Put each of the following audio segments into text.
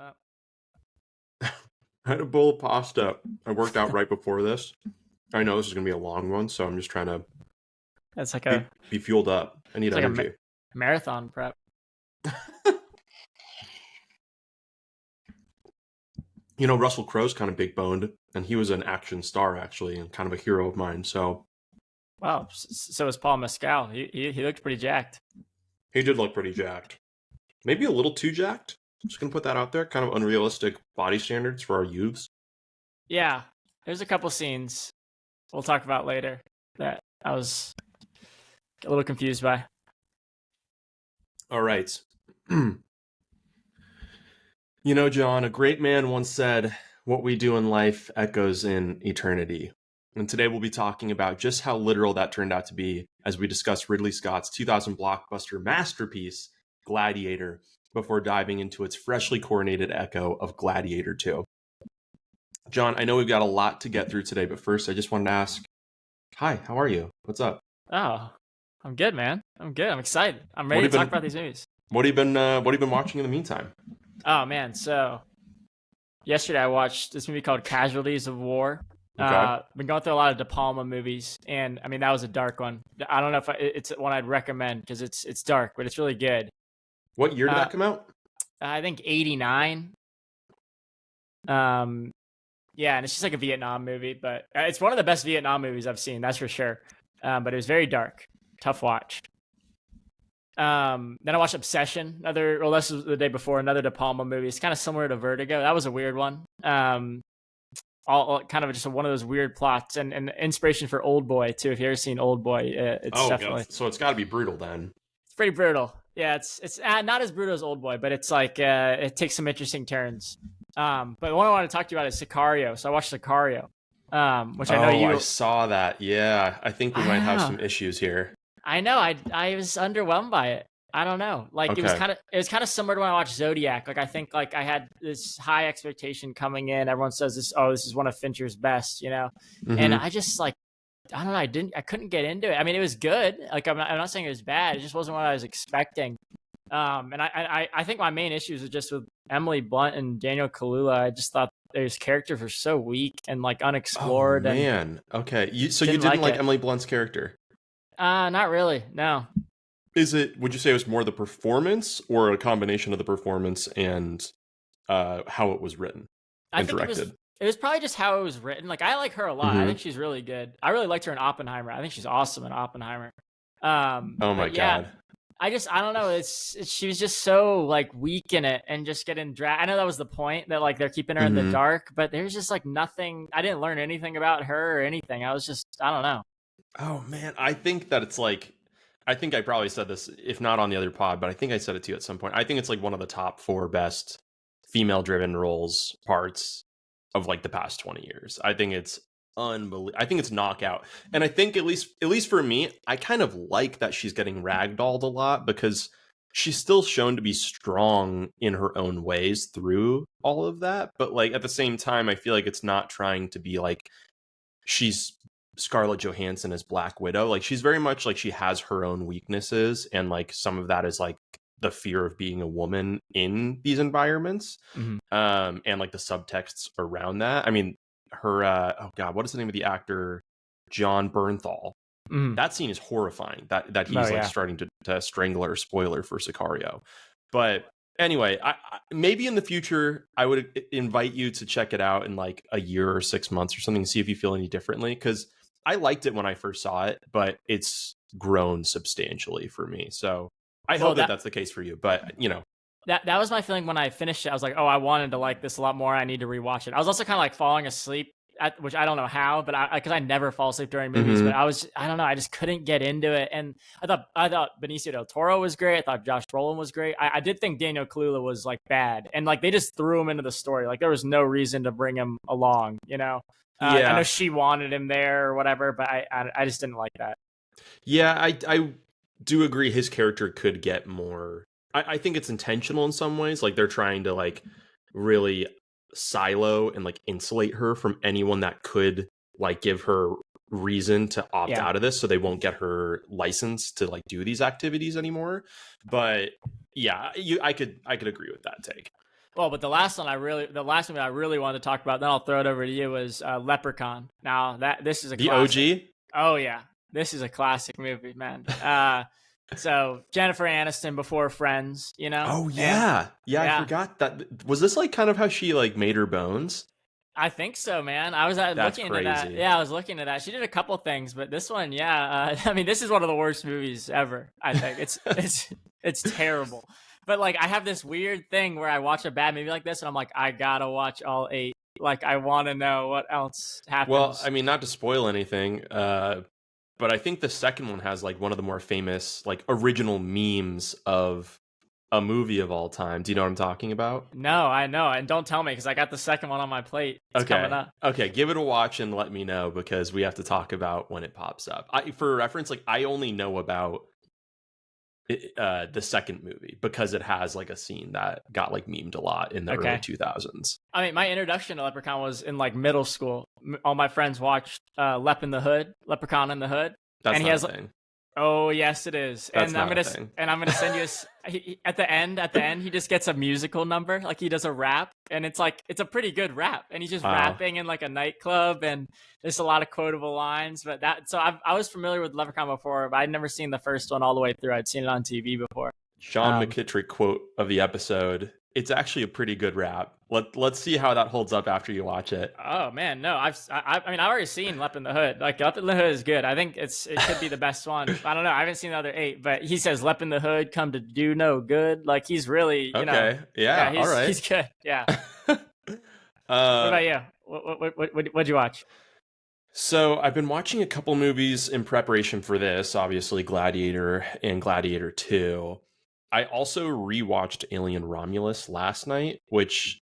up. I had a bowl of pasta. I worked out right before this. I know this is going to be a long one, so I'm just trying to It's like a be fueled up. I need it's like a energy. marathon prep. You know, Russell Crowe's kind of big boned, and he was an action star, actually, and kind of a hero of mine. So Wow. So is Paul Mescal. He looked pretty jacked. he did look pretty jacked. Maybe a little too jacked. Just going to put that out there. Kind of unrealistic body standards for our youths. Yeah. There's a couple scenes we'll talk about later that I was a little confused by. All right. You know, John, a great man once said, "What we do in life echoes in eternity." And today we'll be talking about just how literal that turned out to be as we discuss Ridley Scott's 2000 blockbuster masterpiece, Gladiator, before diving into its freshly coronated echo of Gladiator 2. John, I know we've got a lot to get through today, but first I just wanted to ask, hi, how are you? What's up? Oh, I'm good, man. I'm good. I'm excited. I'm ready to talk about these movies. What have you been watching in the meantime? Oh man, so yesterday I watched this movie called Casualties of War. Okay. Been going through a lot of De Palma movies, and I mean that was a dark one. I don't know if it's one I'd recommend because it's dark, but it's really good. What year did that come out? I think 89. Yeah, and it's just like a Vietnam movie, but it's one of the best Vietnam movies I've seen, that's for sure. But it was very dark, tough watch. Then I watched Obsession, this was the day before, another De Palma movie. It's kind of similar to Vertigo. That was a weird one. All kind of just one of those weird plots, and inspiration for Old Boy too. If you ever seen Old Boy, it's definitely. God. So it's got to be brutal then. It's pretty brutal. Yeah, it's not as brutal as Old Boy, but it's like it takes some interesting turns. But the one I want to talk to you about is Sicario. So I watched Sicario, which I know you. I saw that. Yeah, I think we might have some issues here. I know. I was underwhelmed by it. I don't know. Like Okay. it was kind of similar to when I watched Zodiac. Like I think like I had this high expectation coming in. Everyone says this. Oh, this is one of Fincher's best. Mm-hmm. And I just like. I don't know. I couldn't get into it. I mean, it was good. Like I'm not saying it was bad. It just wasn't what I was expecting. And I think my main issues are just with Emily Blunt and Daniel Kaluuya. I just thought his characters were so weak and like unexplored. Oh, man. Okay. You didn't like Emily Blunt's character? Not really. No. Would you say it was more the performance or a combination of the performance and how it was written and directed? It was probably just how it was written. Like I like her a lot. Mm-hmm. I think she's really good. I really liked her in Oppenheimer. I think she's awesome in Oppenheimer. Oh my God. I don't know. She was just so like weak in it and just getting dragged. I know that was the point, that like they're keeping her in the dark, but there's just like nothing. I didn't learn anything about her or anything. I was just, I don't know. Oh man. I think that it's like, I think I probably said this, if not on the other pod, but I think I said it to you at some point. I think it's like one of the top 4 best female driven parts of like the past 20 years. I think it's unbelievable. I think it's knockout. And I think at least for me, I kind of like that she's getting ragdolled a lot because she's still shown to be strong in her own ways through all of that. But like at the same time, I feel like it's not trying to be like she's Scarlett Johansson as Black Widow. Like she's very much like she has her own weaknesses, and like some of that is like the fear of being a woman in these environments. Mm-hmm. And like the subtexts around that. I mean, her oh god, what is the name of the actor? Jon Bernthal. Mm-hmm. That scene is horrifying. That he's starting to strangle her. Spoiler for Sicario. But anyway, I maybe in the future I would invite you to check it out in like a year or 6 months or something, see if you feel any differently, because I liked it when I first saw it, but it's grown substantially for me. So I hope that's the case for you, but that was my feeling when I finished it. I was like, oh, I wanted to like this a lot more. I need to rewatch it. I was also kind of like falling asleep, which I don't know how, but because I never fall asleep during movies, but I don't know. I just couldn't get into it. And I thought Benicio del Toro was great. I thought Josh Brolin was great. I did think Daniel Kaluuya was like bad, and like they just threw him into the story. Like there was no reason to bring him along, I know she wanted him there or whatever, but I just didn't like that. Yeah, I do agree his character could get more. I think it's intentional in some ways. Like they're trying to like really silo and like insulate her from anyone that could like give her reason to opt out of this, so they won't get her license to like do these activities anymore. But yeah, I could agree with that take. Well, but the last movie I really wanted to talk about, then I'll throw it over to you, was Leprechaun. Now this is a The classic. OG. Oh yeah, this is a classic movie, man. So Jennifer Aniston before Friends, you know? Oh And yeah, yeah. I yeah, forgot that. Was this like kind of how she like made her bones? I think so, man. I was That's looking into that. crazy. Yeah, I was looking at that. She did a couple things, but this one, yeah. I mean, this is one of the worst movies ever. I think it's terrible. But like, I have this weird thing where I watch a bad movie like this, and I'm like, I gotta watch all 8. Like, I want to know what else Well, happens. I mean, not to spoil anything, but I think the second one has like one of the more famous like original memes of a movie of all time. Do you know what I'm talking about? No, I know, and don't tell me because I got the second one on my plate. It's coming Okay. up. Okay, give it a watch and let me know because we have to talk about when it pops up. For reference, like I only know about the second movie because it has like a scene that got like memed a lot in the early Okay. 2000s. I mean, my introduction to Leprechaun was in like middle school. All my friends watched Leprechaun in the Hood, That's and he not has a thing. Oh yes, it is. That's And I'm not a gonna thing. and I'm gonna send you at the end. At the end, he just gets a musical number, like he does a rap, and it's like it's a pretty good rap, and he's just Wow. rapping in like a nightclub, and there's a lot of quotable lines. But I was familiar with Leprechaun before, but I'd never seen the first one all the way through. I'd seen it on TV before. Sean McKittrick quote of the episode. It's actually a pretty good rap. Let's see how that holds up after you watch it. Oh man, no, I mean I've already seen Lep in the Hood. Like Lep in the Hood is good. I think it could be the best one. I don't know. I haven't seen the other 8, but he says Lep in the Hood come to do no good. Like he's really Okay. Yeah. All right. he's good. Yeah. What about you? What'd you watch? So I've been watching a couple movies in preparation for this. Obviously, Gladiator and Gladiator 2. I also rewatched Alien Romulus last night, which,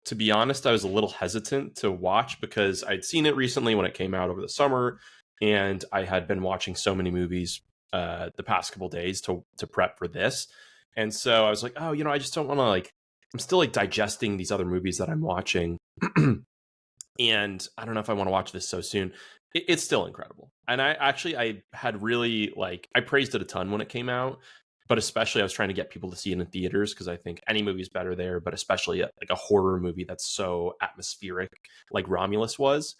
to be honest, I was a little hesitant to watch because I'd seen it recently when it came out over the summer, and I had been watching so many movies the past couple days to prep for this. And so I was like, oh, I just don't want to I'm still like digesting these other movies that I'm watching. And I don't know if I want to watch this so soon. It's still incredible. And I had really I praised it a ton when it came out, but especially I was trying to get people to see it in theaters because I think any movie is better there, but especially like a horror movie that's so atmospheric like Romulus was.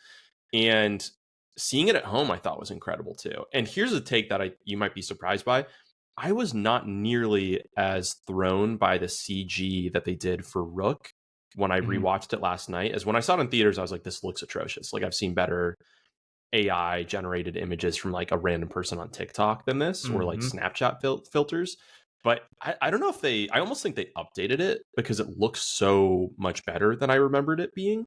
And seeing it at home, I thought was incredible too. And here's a take that you might be surprised by. I was not nearly as thrown by the CG that they did for Rook when I rewatched it last night as when I saw it in theaters. I was like, this looks atrocious. Like I've seen better AI generated images from like a random person on TikTok than this, or like Snapchat filters. But I don't know if I almost think they updated it because it looks so much better than I remembered it being.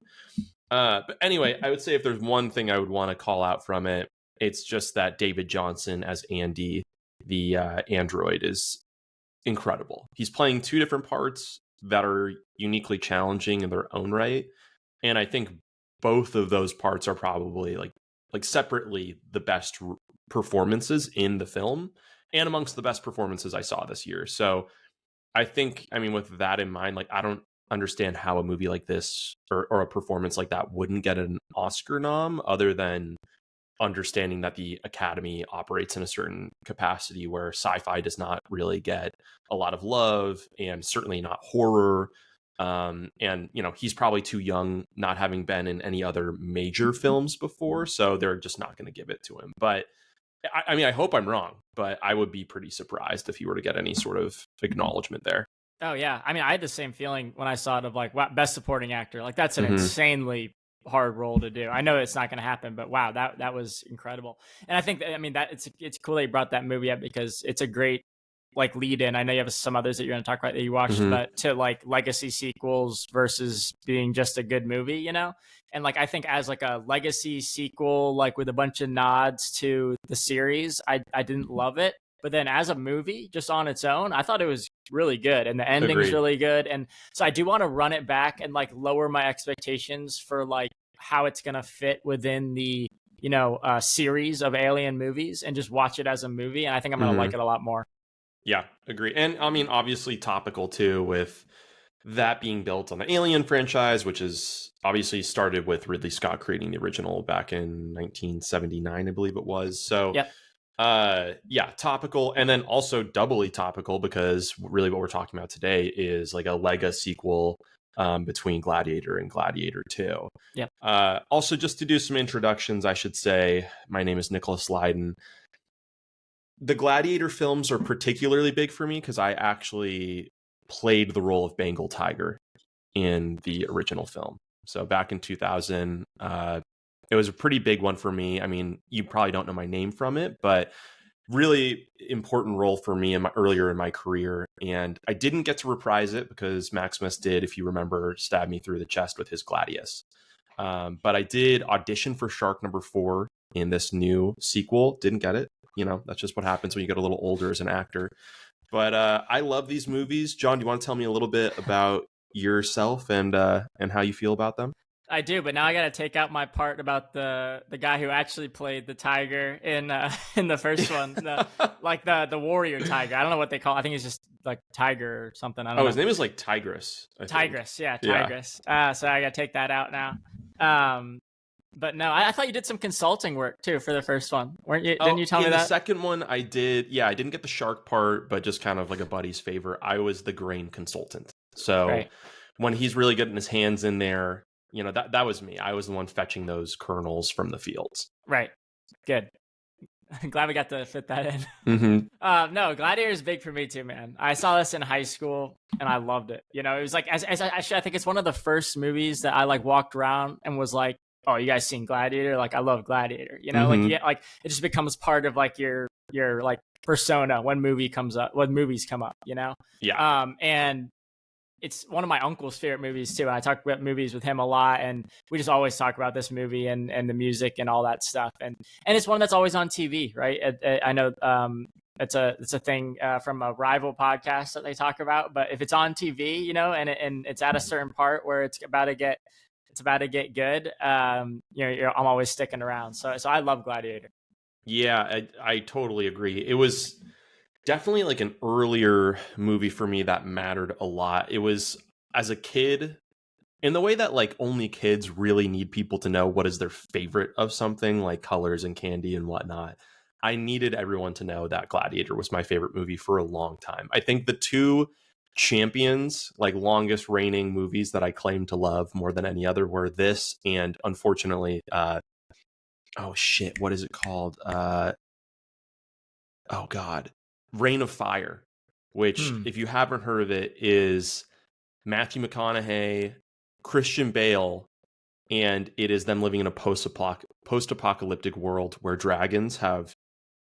But anyway, I would say if there's one thing I would want to call out from it, it's just that David Johnson as Andy, the android, is incredible. He's playing 2 different parts that are uniquely challenging in their own right. And I think both of those parts are probably like separately the best performances in the film and amongst the best performances I saw this year. So I think, I mean, with that in mind, like I don't understand how a movie like this or a performance like that wouldn't get an Oscar nom, other than understanding that the Academy operates in a certain capacity where sci-fi does not really get a lot of love, and certainly not horror. And he's probably too young, not having been in any other major films before, so they're just not going to give it to him. But I mean, I hope I'm wrong, but I would be pretty surprised if he were to get any sort of acknowledgement there. Oh yeah, I mean, I had the same feeling when I saw it of like, wow, best supporting actor. Like that's an insanely hard role to do. I know it's not going to happen, but wow, that was incredible. And I think that, I mean, that it's cool that you brought that movie up because it's a great like lead in. I know you have some others that you're going to talk about that you watched, but to like legacy sequels versus being just a good movie, And like I think as like a legacy sequel, like with a bunch of nods to the series, I didn't love it. But then as a movie, just on its own, I thought it was really good. And the ending's really good. And so I do want to run it back and like lower my expectations for like how it's going to fit within the, series of Alien movies and just watch it as a movie. And I think I'm going to like it a lot more. Yeah, agree. And I mean, obviously topical too, with that being built on the Alien franchise, which is obviously started with Ridley Scott creating the original back in 1979, I believe it was. So yeah, topical, and then also doubly topical because really what we're talking about today is like a Lega sequel between Gladiator and Gladiator 2. Yep. Also, just to do some introductions, I should say, my name is Nicholas Lydon. The Gladiator films are particularly big for me because I actually played the role of Bengal Tiger in the original film. So back in 2000, it was a pretty big one for me. I mean, you probably don't know my name from it, but really important role for me earlier in my career. And I didn't get to reprise it because Maximus did, if you remember, stab me through the chest with his gladius. But I did audition for Shark number 4 in this new sequel. Didn't get it. That's just what happens when you get a little older as an actor. But I love these movies. John, do you want to tell me a little bit about yourself and how you feel about them? I do, but now I got to take out my part about the guy who actually played the tiger in the first one, the warrior tiger. I don't know what they call it. I think it's just like tiger or something. I don't know. His name is like Tigress. Tigress, yeah, Tigress. Yeah. So I got to take that out now. But no, I thought you did some consulting work too for the first one, weren't you? Didn't you tell me that? The second one I did. Yeah, I didn't get the shark part, but just kind of like a buddy's favor. I was the grain consultant. So when he's really getting his hands in there, that was me. I was the one fetching those kernels from the fields. Right. Good. I'm glad we got to fit that in. Mm-hmm. No, Gladiator is big for me too, man. I saw this in high school and I loved it. It was like, actually, I think it's one of the first movies that I like walked around and was like, oh, you guys seen Gladiator? Like, I love Gladiator. Like it just becomes part of like your like persona when movies come up. Yeah. And it's one of my uncle's favorite movies too. And I talk about movies with him a lot, and we just always talk about this movie and the music and all that stuff. And it's one that's always on TV, right? I know it's a thing from a rival podcast that they talk about. But if it's on TV, and it's at a certain part where it's about to get good, I'm always sticking around. So I love Gladiator. Yeah, I totally agree. It was definitely like an earlier movie for me that mattered a lot. It was, as a kid, in the way that like only kids really need people to know what is their favorite of something, like colors and candy and whatnot. I needed everyone to know that Gladiator was my favorite movie for a long time. I think the two champions, like longest reigning movies that I claim to love more than any other, were this and, unfortunately, what is it called? Reign of Fire, which, if you haven't heard of it, is Matthew McConaughey, Christian Bale, and it is them living in a post-apocalyptic world where dragons have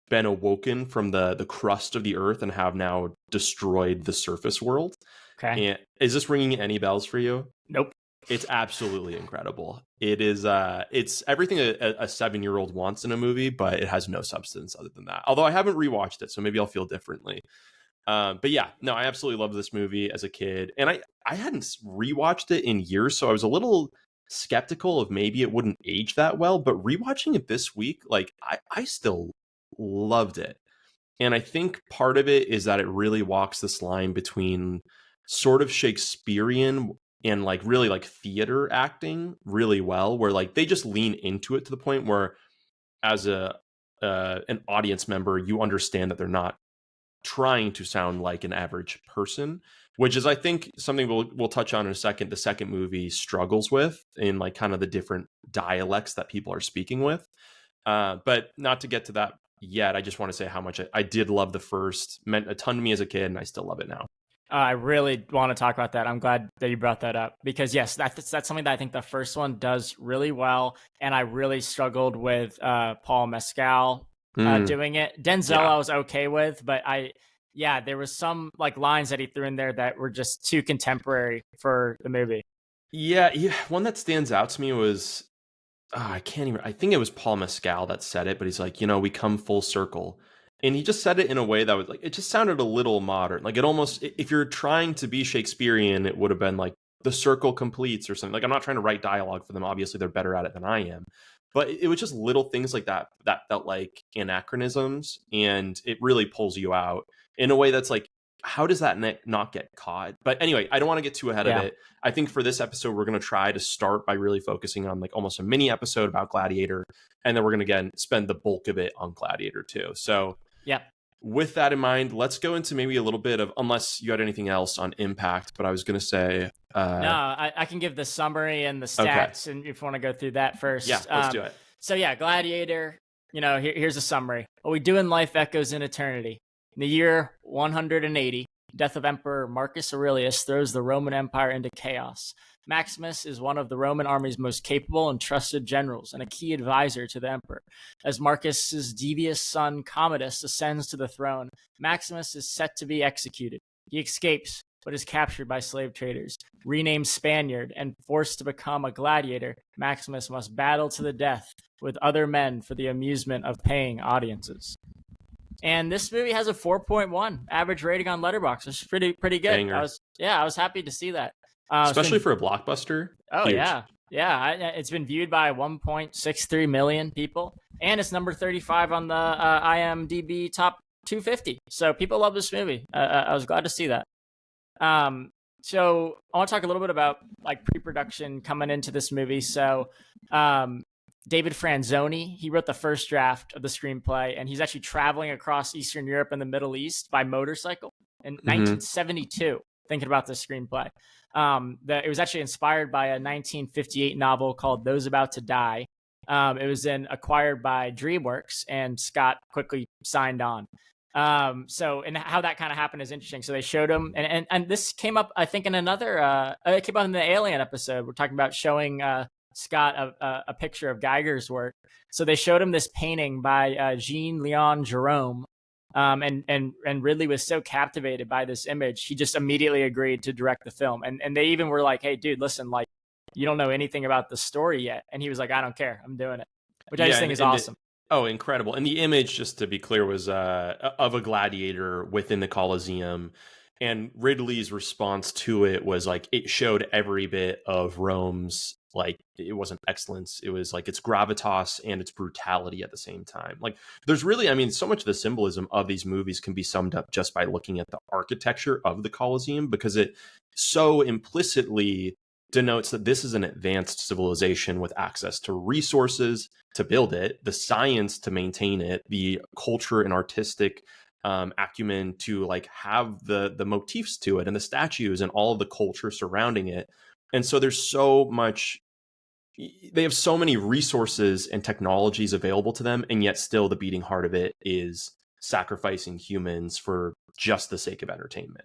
been awoken from the crust of the earth and have now destroyed the surface world. Okay. And is this ringing any bells for you? Nope. It's absolutely incredible. It is it's everything a 7-year-old wants in a movie, but it has no substance other than that. Although I haven't rewatched it, so maybe I'll feel differently. But yeah, no, I absolutely loved this movie as a kid. And I hadn't rewatched it in years, so I was a little skeptical of maybe it wouldn't age that well. But rewatching it this week, like I still loved it. And I think part of it is that it really walks this line between sort of Shakespearean and like really like theater acting really well, where like they just lean into it to the point where as an audience member, you understand that they're not trying to sound like an average person, which is, I think, something we'll touch on in a second. The second movie struggles with in like kind of the different dialects that people are speaking with. But not to get to that yet, I just want to say how much I did love the first. Meant a ton to me as a kid, and I still love it now. I really want to talk about that. I'm glad that you brought that up because, yes, that's something that I think the first one does really well. And I really struggled with Paul Mescal doing it. Denzel, I was okay with, but there was some like lines that he threw in there that were just too contemporary for the movie. Yeah. One that stands out to me was, I think it was Paul Mescal that said it, but he's like, we come full circle. And he just said it in a way that was like, it just sounded a little modern. Like it almost, if you're trying to be Shakespearean, it would have been like the circle completes or something. Like I'm not trying to write dialogue for them. Obviously they're better at it than I am. But it was just little things like that felt like anachronisms. And it really pulls you out in a way that's like, how does that not get caught? But anyway, I don't want to get too ahead of it. I think for this episode, we're going to try to start by really focusing on like almost a mini episode about Gladiator. And then we're going to, again, spend the bulk of it on Gladiator too. So with that in mind, let's go into maybe a little bit of, unless you had anything else on impact, but I was going to say, No, I can give the summary and the okay. stats, and if you want to go through that first. Yeah, let's do it. So yeah, Gladiator. Here's a summary. What we do in life echoes in eternity. In the year 180, death of Emperor Marcus Aurelius throws the Roman Empire into chaos. Maximus is one of the Roman army's most capable and trusted generals and a key advisor to the emperor. As Marcus's devious son Commodus ascends to the throne, Maximus is set to be executed. He escapes, but is captured by slave traders. Renamed Spaniard and forced to become a gladiator, Maximus must battle to the death with other men for the amusement of paying audiences. And this movie has a 4.1 average rating on Letterboxd. It's pretty good. Banger. I was happy to see that. Especially for a blockbuster. Oh, huge. yeah. It's been viewed by 1.63 million people, and it's number 35 on the IMDb top 250. So people love this movie. I was glad to see that. So I want to talk a little bit about like pre-production coming into this movie. So David Franzoni, he wrote the first draft of the screenplay, and he's actually traveling across Eastern Europe and the Middle East by motorcycle in 1972, thinking about this screenplay. It was actually inspired by a 1958 novel called Those About to Die. It was then acquired by DreamWorks, and Scott quickly signed on. And how that kind of happened is interesting. So they showed him, and this came up, I think, in another, it came up in the Alien episode. We're talking about showing Scott a picture of Geiger's work. So they showed him this painting by Jean-Leon Jerome. And Ridley was so captivated by this image, he just immediately agreed to direct the film. And they even were like, hey, dude, listen, like, you don't know anything about the story yet. And he was like, I don't care. I'm doing it, which I just think is awesome. Oh, incredible. And the image, just to be clear, was of a gladiator within the Colosseum. And Ridley's response to it was like, it showed every bit of Rome's, like, it wasn't excellence. It was like its gravitas and its brutality at the same time. Like, there's really, I mean, so much of the symbolism of these movies can be summed up just by looking at the architecture of the Colosseum, because it so implicitly denotes that this is an advanced civilization with access to resources to build it, the science to maintain it, the culture and artistic acumen to like have the motifs to it and the statues and all of the culture surrounding it. And so there's so much, they have so many resources and technologies available to them, and yet still the beating heart of it is sacrificing humans for just the sake of entertainment.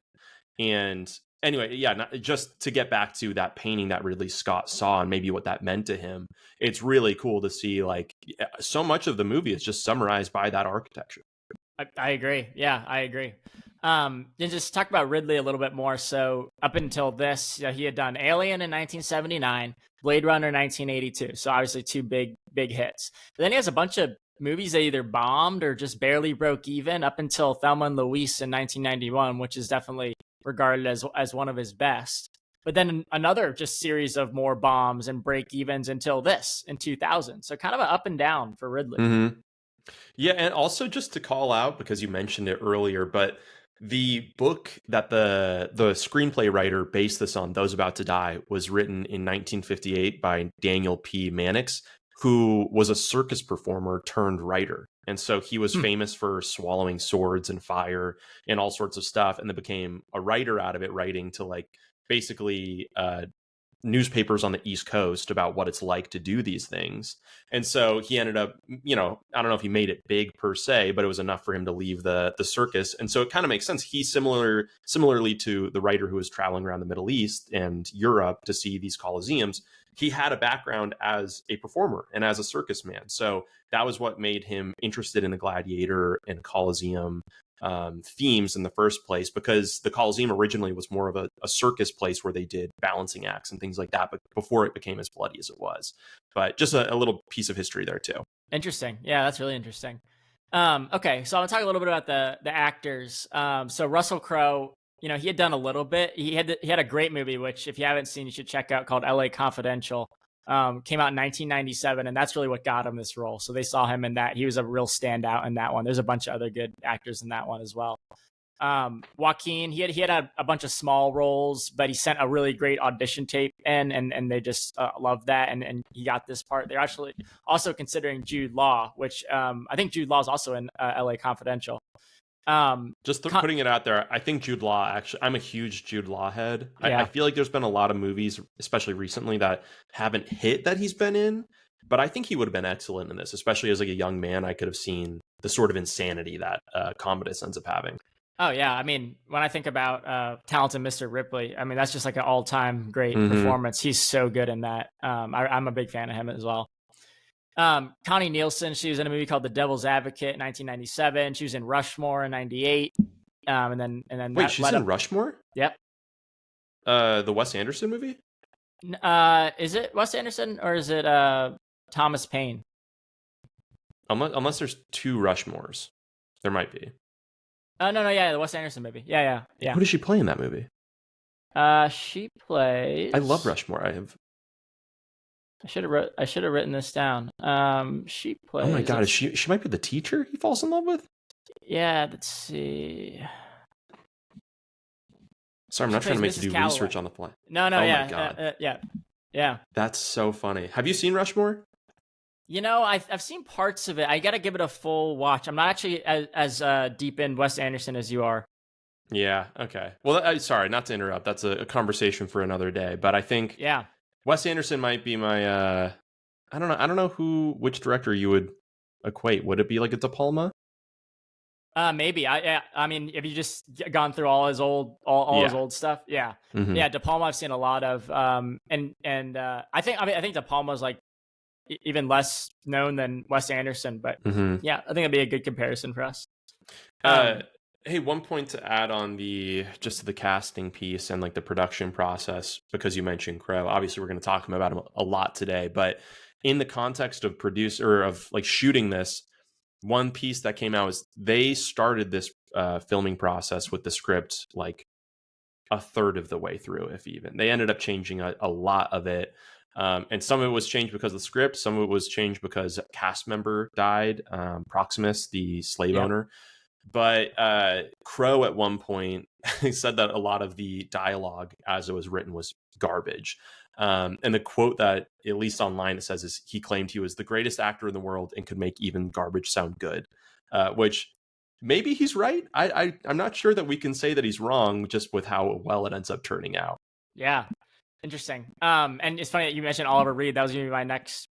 And anyway, yeah, just to get back to that painting that Ridley Scott saw and maybe what that meant to him, it's really cool to see like so much of the movie is just summarized by that architecture. I agree. Yeah, I agree. And just talk about Ridley a little bit more. So up until this, he had done Alien in 1979, Blade Runner 1982. So obviously two big hits. But then he has a bunch of movies that either bombed or just barely broke even up until Thelma and Louise in 1991, which is definitely regarded as one of his best. But then another just series of more bombs and break evens until this in 2000. So kind of an up and down for Ridley. Mm-hmm. Yeah, and also just to call out, because you mentioned it earlier, but the book that the screenplay writer based this on, Those About to Die, was written in 1958 by Daniel P. Mannix, who was a circus performer turned writer. And so he was famous for swallowing swords and fire and all sorts of stuff, and then became a writer out of it, writing to like basically newspapers on the East Coast about what it's like to do these things. And so he ended up, I don't know if he made it big per se, but it was enough for him to leave the circus. And so it kind of makes sense. He similarly to the writer who was traveling around the Middle East and Europe to see these Colosseums, he had a background as a performer and as a circus man. So that was what made him interested in the Gladiator and Colosseum themes in the first place, because the Colosseum originally was more of a circus place where they did balancing acts and things like that, but before it became as bloody as it was. But just a little piece of history there too. Interesting. Yeah, that's really interesting. Okay, so I'll talk a little bit about the actors. So Russell Crowe, he had done a little bit. He had a great movie, which if you haven't seen, you should check out, called LA Confidential. Came out in 1997, and that's really what got him this role. So they saw him in that. He was a real standout in that one. There's a bunch of other good actors in that one as well. Joaquin, he had a bunch of small roles, but he sent a really great audition tape in, and they just loved that, and he got this part. They're actually also considering Jude Law, which I think Jude Law is also in LA Confidential. Just putting it out there, I think Jude Law, actually, I'm a huge Jude Law head. I Yeah. feel like there's been a lot of movies, especially recently, that haven't hit that he's been in, but I think he would have been excellent in this, especially as like a young man. I could have seen the sort of insanity that Commodus ends up having. Oh yeah, I mean, when I think about talented Mr. Ripley, I mean that's just like an all-time great Mm-hmm. performance. He's so good in that. I'm a big fan of him as well. Connie Nielsen, she was in a movie called The Devil's Advocate in 1997. She was in Rushmore in '98. And then Wait, that she's led in up. Rushmore? Yep. The Wes Anderson movie? Is it Wes Anderson or is it Thomas Paine? Unless there's two Rushmores, there might be. No, yeah, the Wes Anderson movie. Yeah. Who does she play in that movie? She plays. I love Rushmore. I should have written this down. She plays. Oh my god, is she might be the teacher he falls in love with? Yeah, let's see. Sorry, I'm not trying to make you do research on the fly. No, oh yeah, my god. Yeah. That's so funny. Have you seen Rushmore? You know, I've seen parts of it. I got to give it a full watch. I'm not actually as deep in Wes Anderson as you are. Yeah. Okay. Well, sorry, not to interrupt. That's a conversation for another day. But I think Wes Anderson might be my. I don't know which director you would equate. Would it be like a De Palma? Maybe. I mean, have you just gone through all his old his old stuff? Yeah. Mm-hmm. Yeah. De Palma I've seen a lot of. And I think De Palma's like even less known than Wes Anderson, but yeah, I think it'd be a good comparison for us. Hey, one point to add on the casting piece and like the production process, because you mentioned Crow. Obviously, we're going to talk about him a lot today, but in the context of shooting this, one piece that came out is they started this filming process with the script like a third of the way through, if even. They ended up changing a lot of it. And some of it was changed because of the script. Some of it was changed because a cast member died, Proximus, the slave owner. But Crow at one point said that a lot of the dialogue as it was written was garbage. And the quote that, at least online, it says is he claimed he was the greatest actor in the world and could make even garbage sound good, which maybe he's right. I'm not sure that we can say that he's wrong just with how well it ends up turning out. Yeah. Interesting. And it's funny that you mentioned Oliver Reed. That was going to be my next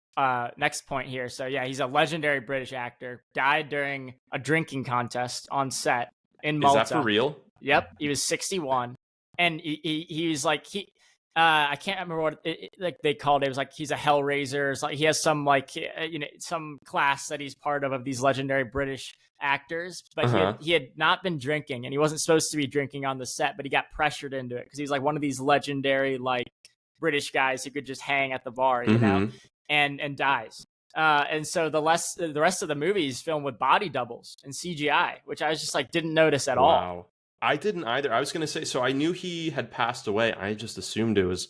point here. So yeah, he's a legendary British actor. Died during a drinking contest on set in Malta. Is that for real? Yep. He was 61, and he was like I can't remember what like they called it. It was like he's a hellraiser. It's like he has some some class that he's part of these legendary British actors, but he had not been drinking, and he wasn't supposed to be drinking on the set, but he got pressured into it because he's like one of these legendary like British guys who could just hang at the bar, you know, and dies. And so the rest of the movie is filmed with body doubles and CGI, which I was just like didn't notice at all. Wow. I didn't either. I was going to say, so I knew he had passed away. I just assumed it was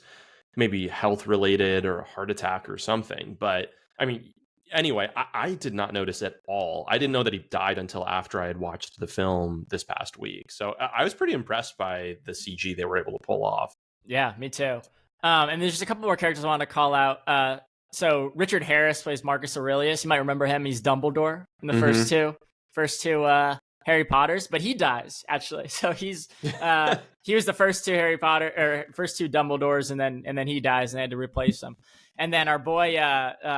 maybe health related or a heart attack or something. But I mean, anyway, I did not notice at all. I didn't know that he died until after I had watched the film this past week. So I was pretty impressed by the CG they were able to pull off. Yeah, me too. And there's just a couple more characters I want to call out. So Richard Harris plays Marcus Aurelius. You might remember him. He's Dumbledore in the first two Harry Potters, but he dies actually. So he was the first two first two Dumbledores, and then he dies, and they had to replace him. And then our boy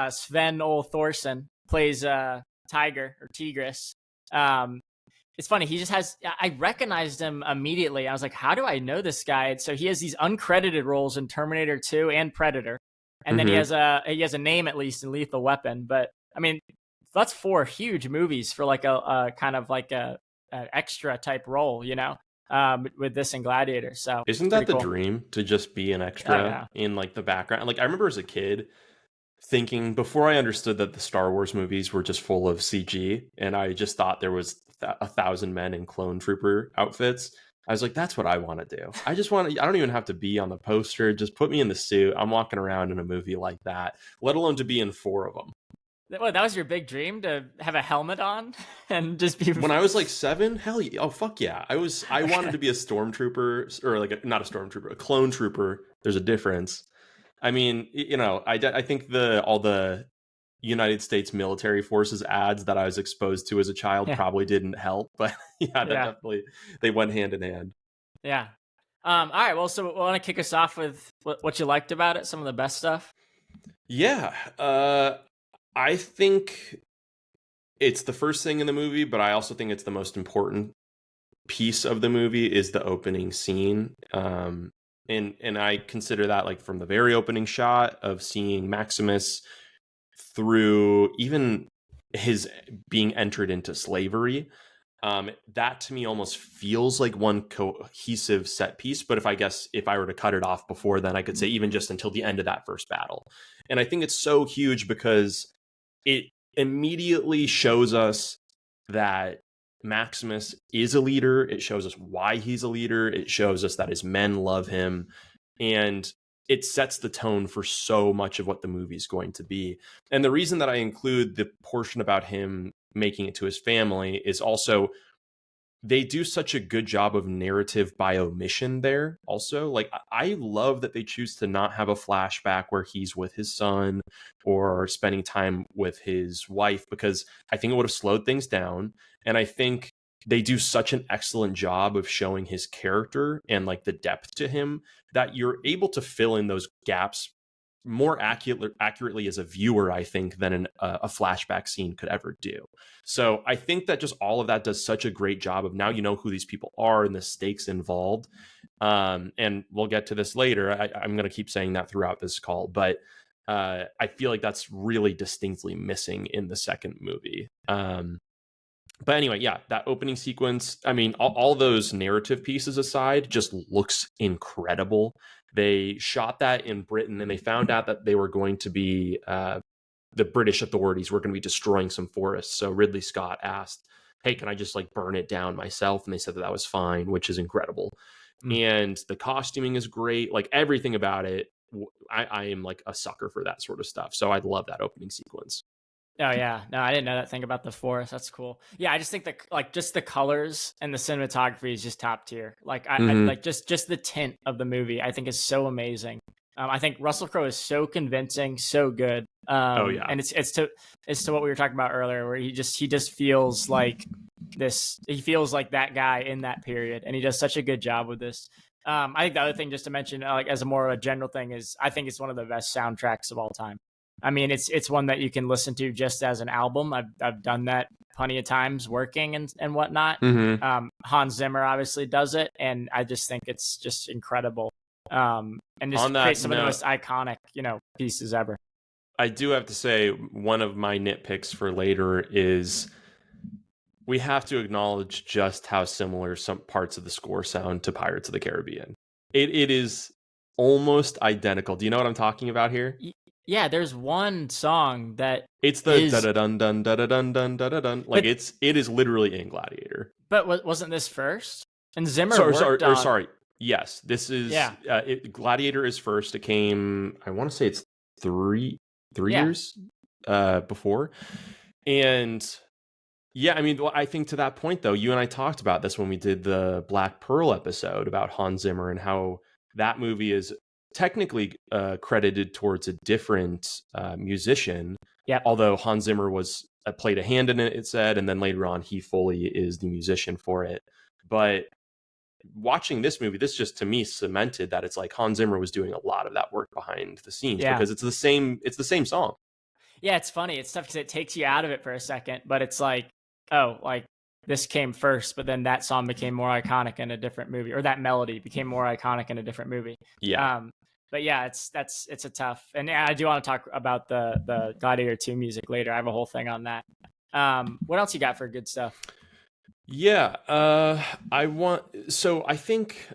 Sven Ole Thorsen plays Tiger or Tigris. It's funny. He just I recognized him immediately. I was like, how do I know this guy? And so he has these uncredited roles in Terminator 2 and Predator. And then he has a name at least in Lethal Weapon. But I mean, that's 4 huge movies for like a kind of like a extra type role, you know, with this and Gladiator. So isn't that the dream, to just be an extra in like the background? Like I remember as a kid thinking, before I understood that the Star Wars movies were just full of CG, and I just thought there was 1,000 men in clone trooper outfits. I was like, that's what I want to do. I don't even have to be on the poster. Just put me in the suit. I'm walking around in a movie like that, let alone to be in 4 of them. Well, that was your big dream, to have a helmet on and just be. When I was like 7, hell yeah. Oh, fuck yeah. I wanted to be a stormtrooper, or like not a stormtrooper, a clone trooper. There's a difference. I mean, you know, I think all the United States military forces ads that I was exposed to as a child Yeah. probably didn't help, but yeah, that Yeah. definitely, they went hand in hand. Yeah. All right. Well, so want to kick us off with what you liked about it, some of the best stuff. Yeah, I think it's the first thing in the movie, but I also think it's the most important piece of the movie is the opening scene. And I consider that like from the very opening shot of seeing Maximus through even his being entered into slavery. That to me almost feels like one cohesive set piece. But if I were to cut it off before then, I could say even just until the end of that first battle. And I think it's so huge because it immediately shows us that Maximus is a leader. It shows us why he's a leader. It shows us that his men love him. And it sets the tone for so much of what the movie is going to be. And the reason that I include the portion about him making it to his family is also they do such a good job of narrative by omission there also. Like I love that they choose to not have a flashback where he's with his son or spending time with his wife, because I think it would have slowed things down. And I think they do such an excellent job of showing his character and like the depth to him that you're able to fill in those gaps more accurately as a viewer, I think, than a flashback scene could ever do. So I think that just all of that does such a great job of now you know who these people are and the stakes involved. And we'll get to this later. I'm going to keep saying that throughout this call, but I feel like that's really distinctly missing in the second movie. But anyway, yeah, that opening sequence, I mean, all those narrative pieces aside, just looks incredible. They shot that in Britain and they found out that they were going to be, the British authorities were going to be destroying some forests. So Ridley Scott asked, hey, can I just like burn it down myself? And they said that that was fine, which is incredible. And the costuming is great. Like everything about it, I am like a sucker for that sort of stuff. So I love that opening sequence. Oh yeah, no, I didn't know that thing about the forest. That's cool. Yeah, I just think that like just the colors and the cinematography is just top tier. Like I like just the tint of the movie. I think is so amazing. I think Russell Crowe is so convincing, so good. Oh yeah. And it's to what we were talking about earlier, where he just feels like this. He feels like that guy in that period, and he does such a good job with this. I think the other thing, just to mention, like as a more of a general thing, is I think it's one of the best soundtracks of all time. I mean, it's one that you can listen to just as an album. I've done that plenty of times working and whatnot. Hans Zimmer obviously does it, and I just think it's just incredible. And just create some of the most iconic, pieces ever. I do have to say, one of my nitpicks for later is we have to acknowledge just how similar some parts of the score sound to Pirates of the Caribbean. It is almost identical. Do you know what I'm talking about here? Yeah, there's one song that it's the da da dun dun da da dun dun da da dun. Like it is literally in Gladiator. But wasn't this first? And Zimmer sorry. Yes, this is Gladiator is first. It came, I want to say it's three years before. And yeah, I mean, I think to that point though, you and I talked about this when we did the Black Pearl episode about Hans Zimmer and how that movie is technically credited towards a different musician. Yeah. Although Hans Zimmer played a hand in it, it said, and then later on he fully is the musician for it. But watching this movie, this just to me cemented that it's like Hans Zimmer was doing a lot of that work behind the scenes because it's the same song. Yeah, it's funny. It's tough because it takes you out of it for a second, but it's like, oh, like this came first, but then that song became more iconic in a different movie, or that melody became more iconic in a different movie. Yeah. But yeah, it's a tough, and I do want to talk about the Gladiator 2 music later. I have a whole thing on that. What else you got for good stuff? Yeah, I think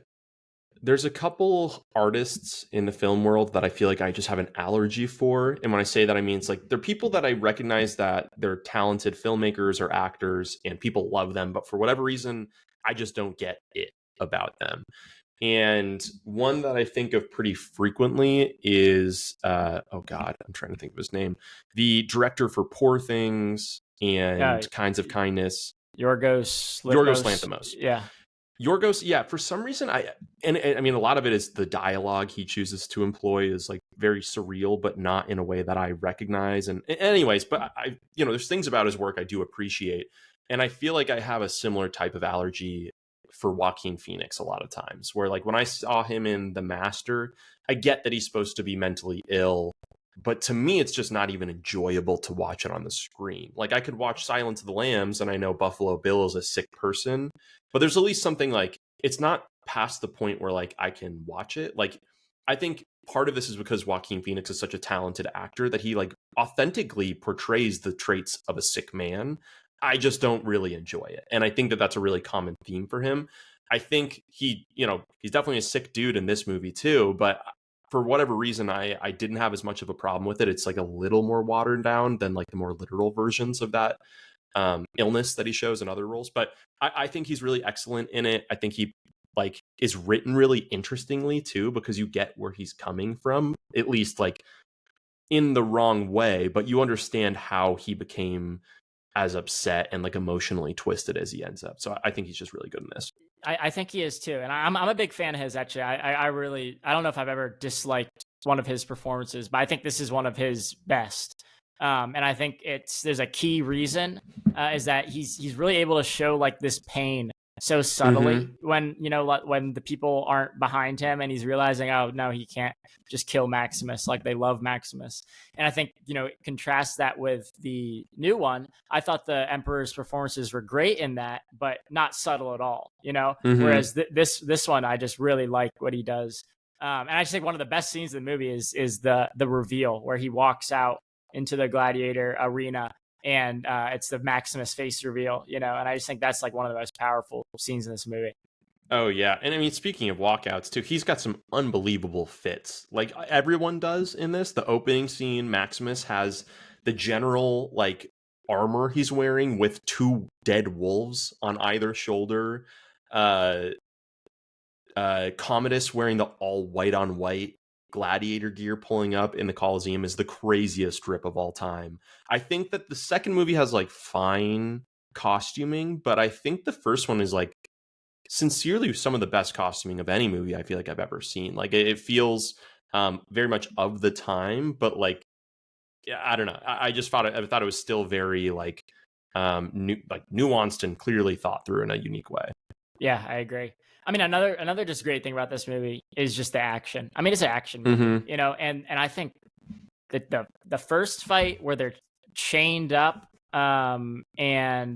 there's a couple artists in the film world that I feel like I just have an allergy for. And when I say that, I mean, it's like they're people that I recognize that they're talented filmmakers or actors and people love them. But for whatever reason, I just don't get it about them. And one that I think of pretty frequently is, oh God, I'm trying to think of his name. The director for Poor Things and Kinds of Kindness. Yorgos Lanthimos. Yeah. Yorgos, yeah, for some reason I mean a lot of it is the dialogue he chooses to employ is like very surreal, but not in a way that I recognize. And anyways, but there's things about his work I do appreciate, and I feel like I have a similar type of allergy for Joaquin Phoenix a lot of times, where like when I saw him in The Master, I get that he's supposed to be mentally ill, but to me it's just not even enjoyable to watch it on the screen. Like I could watch Silence of the Lambs, and I know Buffalo Bill is a sick person, but there's at least something like it's not past the point where like I can watch it. Like I think part of this is because Joaquin Phoenix is such a talented actor that he like authentically portrays the traits of a sick man. I just don't really enjoy it. And I think that that's a really common theme for him. I think he's definitely a sick dude in this movie too, but for whatever reason, I didn't have as much of a problem with it. It's like a little more watered down than like the more literal versions of that illness that he shows in other roles. But I think he's really excellent in it. I think he like is written really interestingly too, because you get where he's coming from, at least like in the wrong way, but you understand how he became as upset and like emotionally twisted as he ends up. So I think he's just really good in this. I think he is too, and I'm a big fan of his. Actually, I really I don't know if I've ever disliked one of his performances, but I think this is one of his best. And I think there's a key reason is that he's really able to show like this pain so subtly when when the people aren't behind him, and he's realizing, oh no, he can't just kill Maximus like they love Maximus. And I think contrast that with the new one. I thought the Emperor's performances were great in that, but not subtle at all. Whereas this one, I just really like what he does. And I just think one of the best scenes in the movie is the reveal where he walks out into the Gladiator arena, and it's the Maximus face reveal, and I just think that's like one of the most powerful scenes in this movie. Oh yeah, and I mean, speaking of walkouts too, he's got some unbelievable fits. Like everyone does in this. The opening scene, Maximus has the general like armor he's wearing with two dead wolves on either shoulder. Commodus wearing the all white on white Gladiator gear pulling up in the Colosseum is the craziest rip of all time. I think that the second movie has like fine costuming, but I think the first one is like sincerely some of the best costuming of any movie I feel like I've ever seen. Like it feels very much of the time, but like yeah, I don't know. I just thought I thought it was still very like nuanced and clearly thought through in a unique way. Yeah, I agree. I mean, another just great thing about this movie is just the action. I mean, it's an action movie, and I think that the first fight where they're chained up, and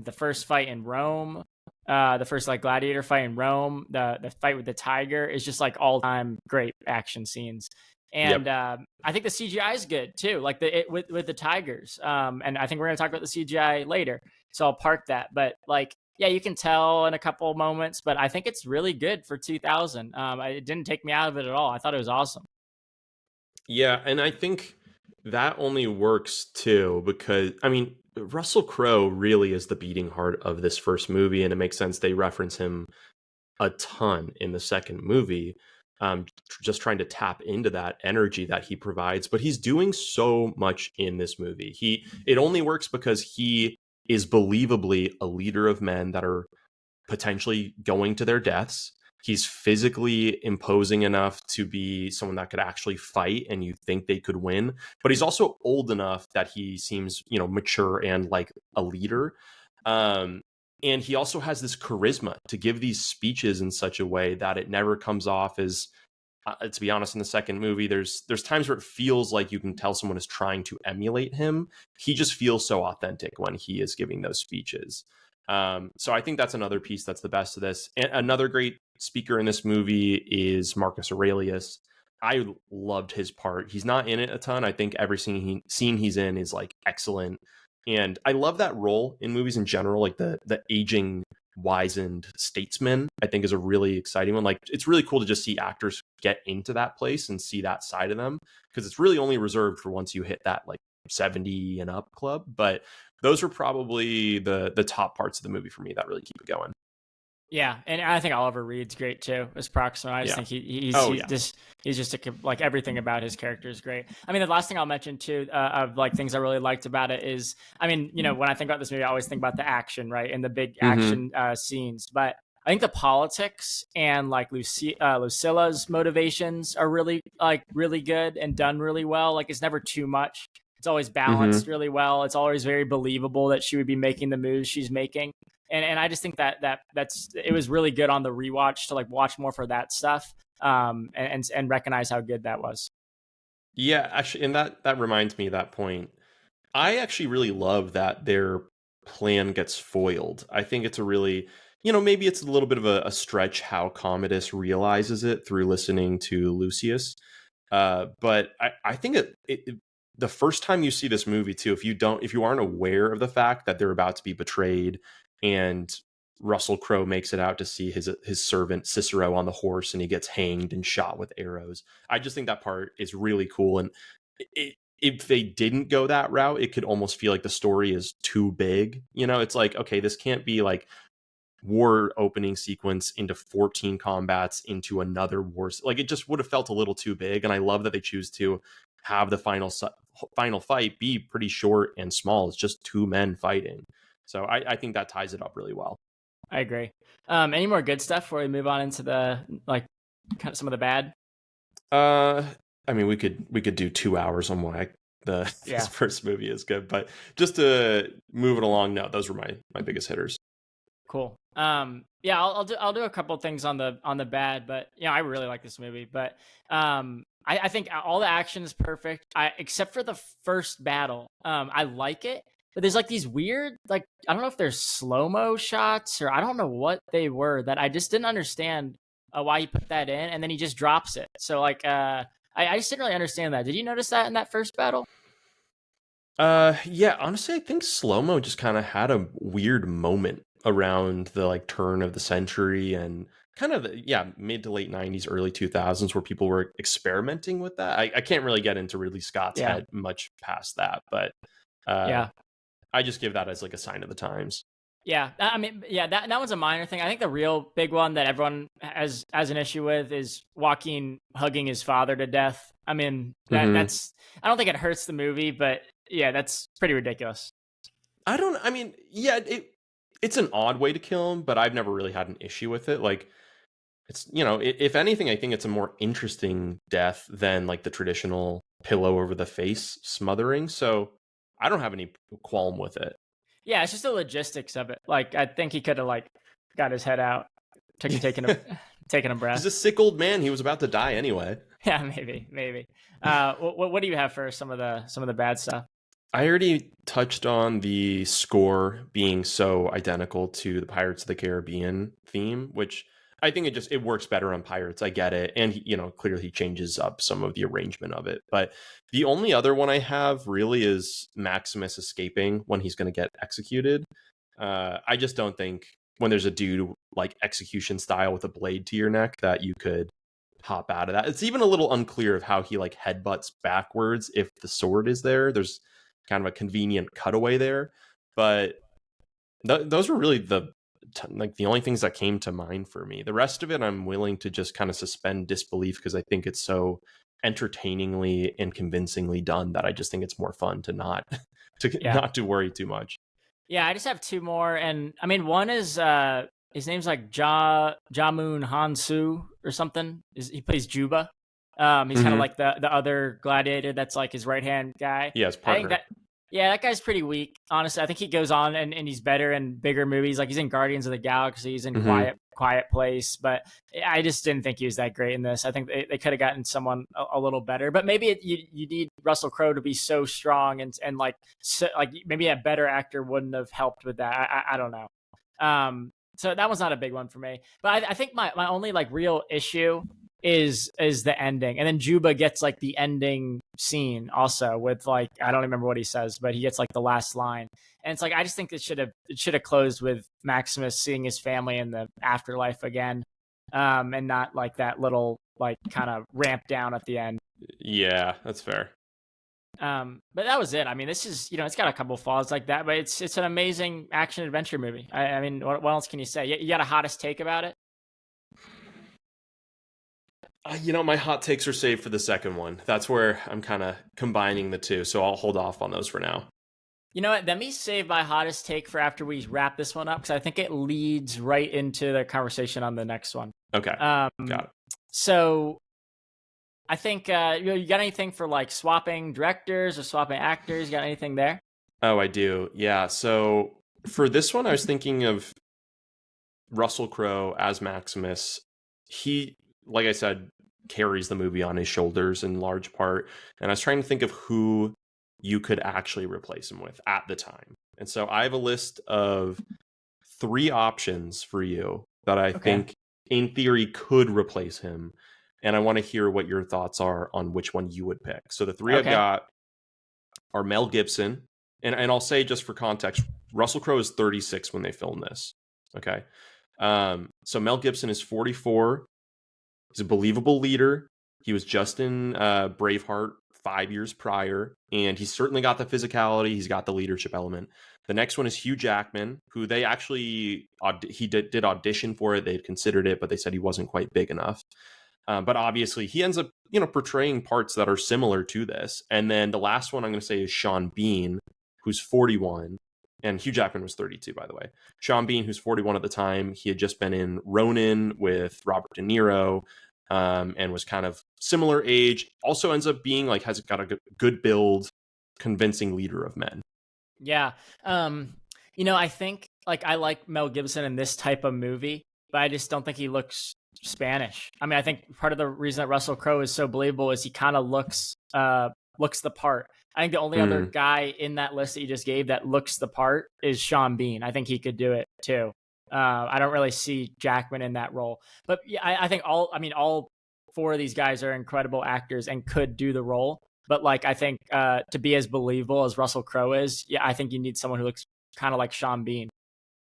the first fight in Rome, the first like gladiator fight in Rome, the fight with the tiger is just like all time great action scenes. And Yep. I think the CGI is good too, like with the tigers. And I think we're gonna talk about the CGI later, so I'll park that. But like, yeah, you can tell in a couple of moments, but I think it's really good for 2000. It didn't take me out of it at all. I thought it was awesome. Yeah, and I think that only works too because I mean Russell Crowe really is the beating heart of this first movie, and it makes sense they reference him a ton in the second movie, just trying to tap into that energy that he provides. But he's doing so much in this movie. It only works because he is believably a leader of men that are potentially going to their deaths. He's physically imposing enough to be someone that could actually fight and you think they could win. But he's also old enough that he seems, mature and like a leader. And he also has this charisma to give these speeches in such a way that it never comes off as, to be honest, in the second movie, there's times where it feels like you can tell someone is trying to emulate him. He just feels so authentic when he is giving those speeches. So I think that's another piece that's the best of this. And another great speaker in this movie is Marcus Aurelius. I loved his part. He's not in it a ton. I think every scene he's in is like excellent. And I love that role in movies in general, like the aging, wizened statesman, I think is a really exciting one. Like it's really cool to just see actors get into that place and see that side of them, because it's really only reserved for once you hit that like 70 and up club. But those are probably the top parts of the movie for me that really keep it going. Yeah, and I think Oliver Reed's great too as Proxima. I just think he's just like everything about his character is great. I mean, the last thing I'll mention too of like things I really liked about it is, I mean, when I think about this movie, I always think about the action, right, and the big action scenes. But I think the politics and like Lucilla's motivations are really good and done really well. Like it's never too much. It's always balanced really well. It's always very believable that she would be making the moves she's making. And I just think that's it was really good on the rewatch to like watch more for that stuff, and recognize how good that was. Yeah, actually, and that reminds me of that point. I actually really love that their plan gets foiled. I think it's a really, maybe it's a little bit of a stretch how Commodus realizes it through listening to Lucius. But I think the first time you see this movie too, if you aren't aware of the fact that they're about to be betrayed, and Russell Crowe makes it out to see his servant Cicero on the horse, and he gets hanged and shot with arrows. I just think that part is really cool, and if they didn't go that route, it could almost feel like the story is too big. It's like, okay, this can't be like war opening sequence into 14 combats into another war. Like it just would have felt a little too big. And I love that they choose to have the final fight be pretty short and small. It's just two men fighting. So I think that ties it up really well. I agree. Any more good stuff before we move on into the like kind of some of the bad? I mean, we could do 2 hours on why this first movie is good, but just to move it along, no, those were my biggest hitters. Cool. Yeah, I'll do a couple things on the bad, but I really like this movie. But I think all the action is perfect. Except for the first battle. I like it, but there's like these weird, like I don't know if they're slow-mo shots or I don't know what they were that I just didn't understand why he put that in, and then he just drops it. So like I just didn't really understand that. Did you notice that in that first battle? Yeah, honestly, I think slow-mo just kind of had a weird moment around the like turn of the century and kind of mid to late 90s, early 2000s, where people were experimenting with that. I can't really get into Ridley Scott's head much past that, but I just give that as like a sign of the times. Yeah, I mean, that one's a minor thing. I think the real big one that everyone has an issue with is Joaquin hugging his father to death. I mean, that's I don't think it hurts the movie, but yeah, that's pretty ridiculous. It's an odd way to kill him, but I've never really had an issue with it. Like, it's, if anything, I think it's a more interesting death than like the traditional pillow over the face smothering. So I don't have any qualm with it. Yeah, it's just the logistics of it. Like, I think he could have like got his head out, taking a breath. He's a sick old man. He was about to die anyway. Yeah, maybe. What do you have for some of the bad stuff? I already touched on the score being so identical to the Pirates of the Caribbean theme, which I think it works better on Pirates. I get it. And, clearly he changes up some of the arrangement of it. But the only other one I have really is Maximus escaping when he's going to get executed. I just don't think when there's a dude like execution style with a blade to your neck that you could hop out of that. It's even a little unclear of how he like headbutts backwards if the sword is there. There's kind of a convenient cutaway there, but those were really the only things that came to mind for me. The rest of it, I'm willing to just kind of suspend disbelief because I think it's so entertainingly and convincingly done that I just think it's more fun to not to worry too much. Yeah, I just have two more, and I mean, one is his name's like Jamun Hansu or something. He plays Juba. He's kind of like the other gladiator that's like his right hand guy. Yeah, his partner. That guy's pretty weak. Honestly, I think he goes on and he's better in bigger movies. Like he's in Guardians of the Galaxy. He's in Quiet Place. But I just didn't think he was that great in this. I think they could have gotten someone a little better. But maybe you need Russell Crowe to be so strong and like maybe a better actor wouldn't have helped with that. I don't know. So that was not a big one for me. But I think my only like real issue is the ending, and then Juba gets like the ending scene also with like I don't remember what he says, but he gets like the last line, and it's like I just think it should have closed with Maximus seeing his family in the afterlife again, and not like that little like kind of ramp down at the end. Yeah, that's fair. But that was it. I mean, this is it's got a couple flaws like that, but it's an amazing action adventure movie. I mean, what else can you say? You got a hottest take about it? My hot takes are saved for the second one. That's where I'm kind of combining the two, so I'll hold off on those for now. You know what? Let me save my hottest take for after we wrap this one up, because I think it leads right into the conversation on the next one. Okay, Um, got it. so I think you got anything for like swapping directors or swapping actors? You got anything there? Oh, I do. Yeah. So for this one, I was thinking of Russell Crowe as Maximus. He, like I said, carries the movie on his shoulders in large part. And I was trying to think of who you could actually replace him with at the time. And so I have a list of 3 options for you that I think, in theory, could replace him. And I want to hear what your thoughts are on which one you would pick. So the 3 I've got are Mel Gibson. And I'll say, just for context, Russell Crowe is 36 when they filmed this. Okay. So Mel Gibson is 44. He's a believable leader. He was just in Braveheart 5 years prior, and he's certainly got the physicality. He's got the leadership element. The next one is Hugh Jackman, who they actually he did audition for it. They had considered it, but they said he wasn't quite big enough. But obviously, he ends up portraying parts that are similar to this. And then the last one I'm going to say is Sean Bean, who's 41. And Hugh Jackman was 32, by the way. Sean Bean, who's 41 at the time, he had just been in Ronin with Robert De Niro, and was kind of similar age. Also ends up being has got a good build, convincing leader of men. Yeah. I think I like Mel Gibson in this type of movie, but I just don't think he looks Spanish. I mean, I think part of the reason that Russell Crowe is so believable is he kind of looks the part. I think the only other guy in that list that you just gave that looks the part is Sean Bean. I think he could do it too. I don't really see Jackman in that role, but yeah, I think all 4 of these guys are incredible actors and could do the role. But I think to be as believable as Russell Crowe is, yeah, I think you need someone who looks kind of like Sean Bean.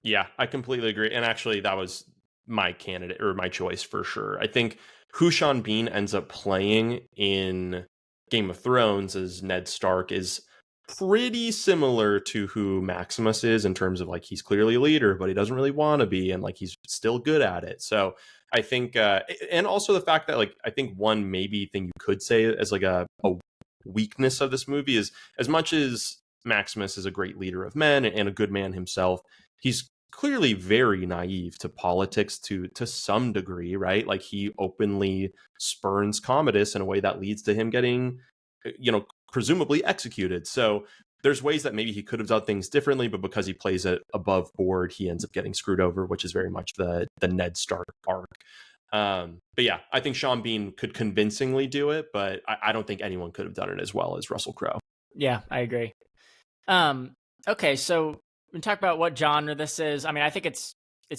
Yeah, I completely agree. And actually, that was my candidate or my choice for sure. I think who Sean Bean ends up playing in Game of Thrones as Ned Stark is pretty similar to who Maximus is, in terms of he's clearly a leader, but he doesn't really want to be, and he's still good at it. So I think, and also the fact that I think one maybe thing you could say as a weakness of this movie is, as much as Maximus is a great leader of men and a good man himself, he's clearly very naive to politics to some degree, right? He openly spurns Commodus in a way that leads to him getting, presumably executed. So there's ways that maybe he could have done things differently, but because he plays it above board, he ends up getting screwed over, which is very much the Ned Stark arc. But yeah, I think Sean Bean could convincingly do it, but I don't think anyone could have done it as well as Russell Crowe. Yeah, I agree. Okay, so we talk about what genre this is. I mean, I think it's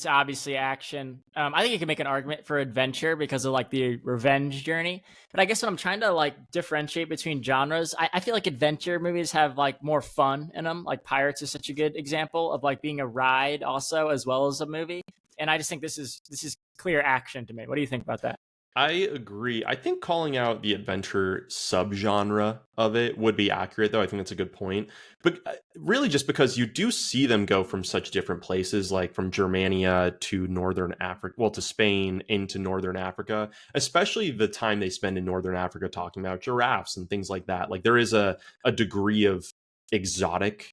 obviously action. I think you can make an argument for adventure because of the revenge journey. But I guess when I'm trying to differentiate between genres, I feel like adventure movies have more fun in them. Like Pirates is such a good example of being a ride also as well as a movie. And I just think this is clear action to me. What do you think about that? I agree. I think calling out the adventure subgenre of it would be accurate, though. I think that's a good point. But really, just because you do see them go from such different places, like from Germania to Northern Africa, well, to Spain into Northern Africa, especially the time they spend in Northern Africa talking about giraffes and things like that. There is a degree of exotic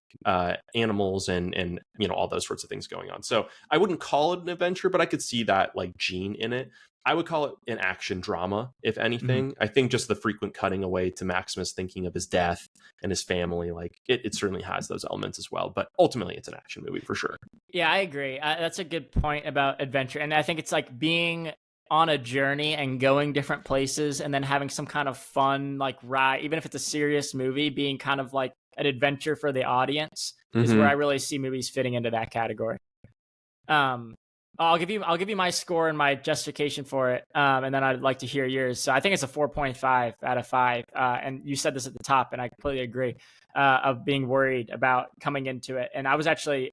animals and all those sorts of things going on. So I wouldn't call it an adventure, but I could see that gene in it. I would call it an action drama, if anything. I think just the frequent cutting away to Maximus thinking of his death and his family, it certainly has those elements as well. But ultimately, it's an action movie for sure. Yeah, I agree. That's a good point about adventure. And I think it's being on a journey and going different places and then having some kind of fun, ride, even if it's a serious movie, being kind of an adventure for the audience is where I really see movies fitting into that category. I'll give you my score and my justification for it, and then I'd like to hear yours. So I think it's a 4.5 out of 5, and you said this at the top, and I completely agree. Of being worried about coming into it, and I was actually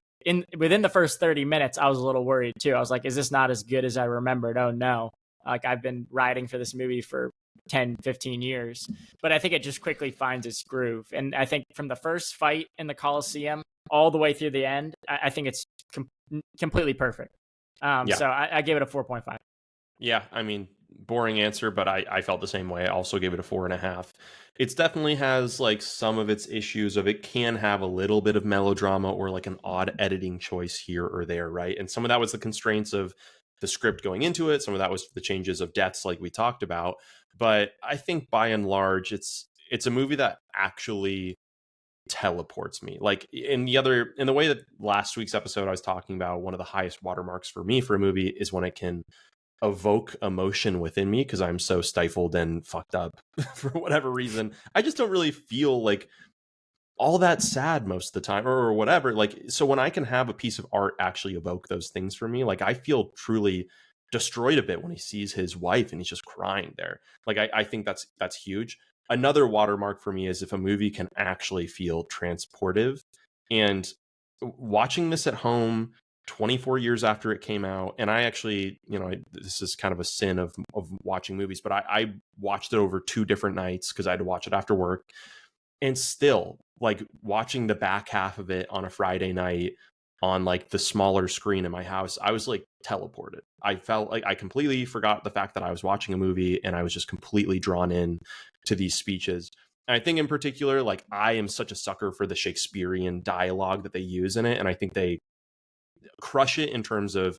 within the first 30 minutes, I was a little worried too. I was like, "Is this not as good as I remembered?" Oh no! I've been riding for this movie for 10, 15 years, but I think it just quickly finds its groove, and I think from the first fight in the Colosseum all the way through the end, I think it's completely perfect. So I gave it a 4.5. Yeah, I mean, boring answer, but I felt the same way. I also gave it a 4.5. It's definitely has like some of its issues of it can have a little bit of melodrama or like an odd editing choice here or there, right? And some of that was the constraints of the script going into it. Some of that was the changes of deaths, like we talked about. But I think by and large, it's a movie that actually teleports me. Like in the way that last week's episode I was talking about, one of the highest watermarks for me for a movie is when it can evoke emotion within me because I'm so stifled and fucked up for whatever reason. I just don't really feel like all that sad most of the time or whatever. Like, so when I can have a piece of art actually evoke those things for me, like I feel truly destroyed a bit when he sees his wife and he's just crying there. Like, I think that's huge. Another watermark for me is if a movie can actually feel transportive. And watching this at home 24 years after it came out, and I actually, this is kind of a sin of watching movies, but I watched it over 2 different nights because I had to watch it after work. And still, like watching the back half of it on a Friday night on like the smaller screen in my house, I was like teleported. I felt like I completely forgot the fact that I was watching a movie and I was just completely drawn in to these speeches. And I think in particular, like I am such a sucker for the Shakespearean dialogue that they use in it. And I think they crush it in terms of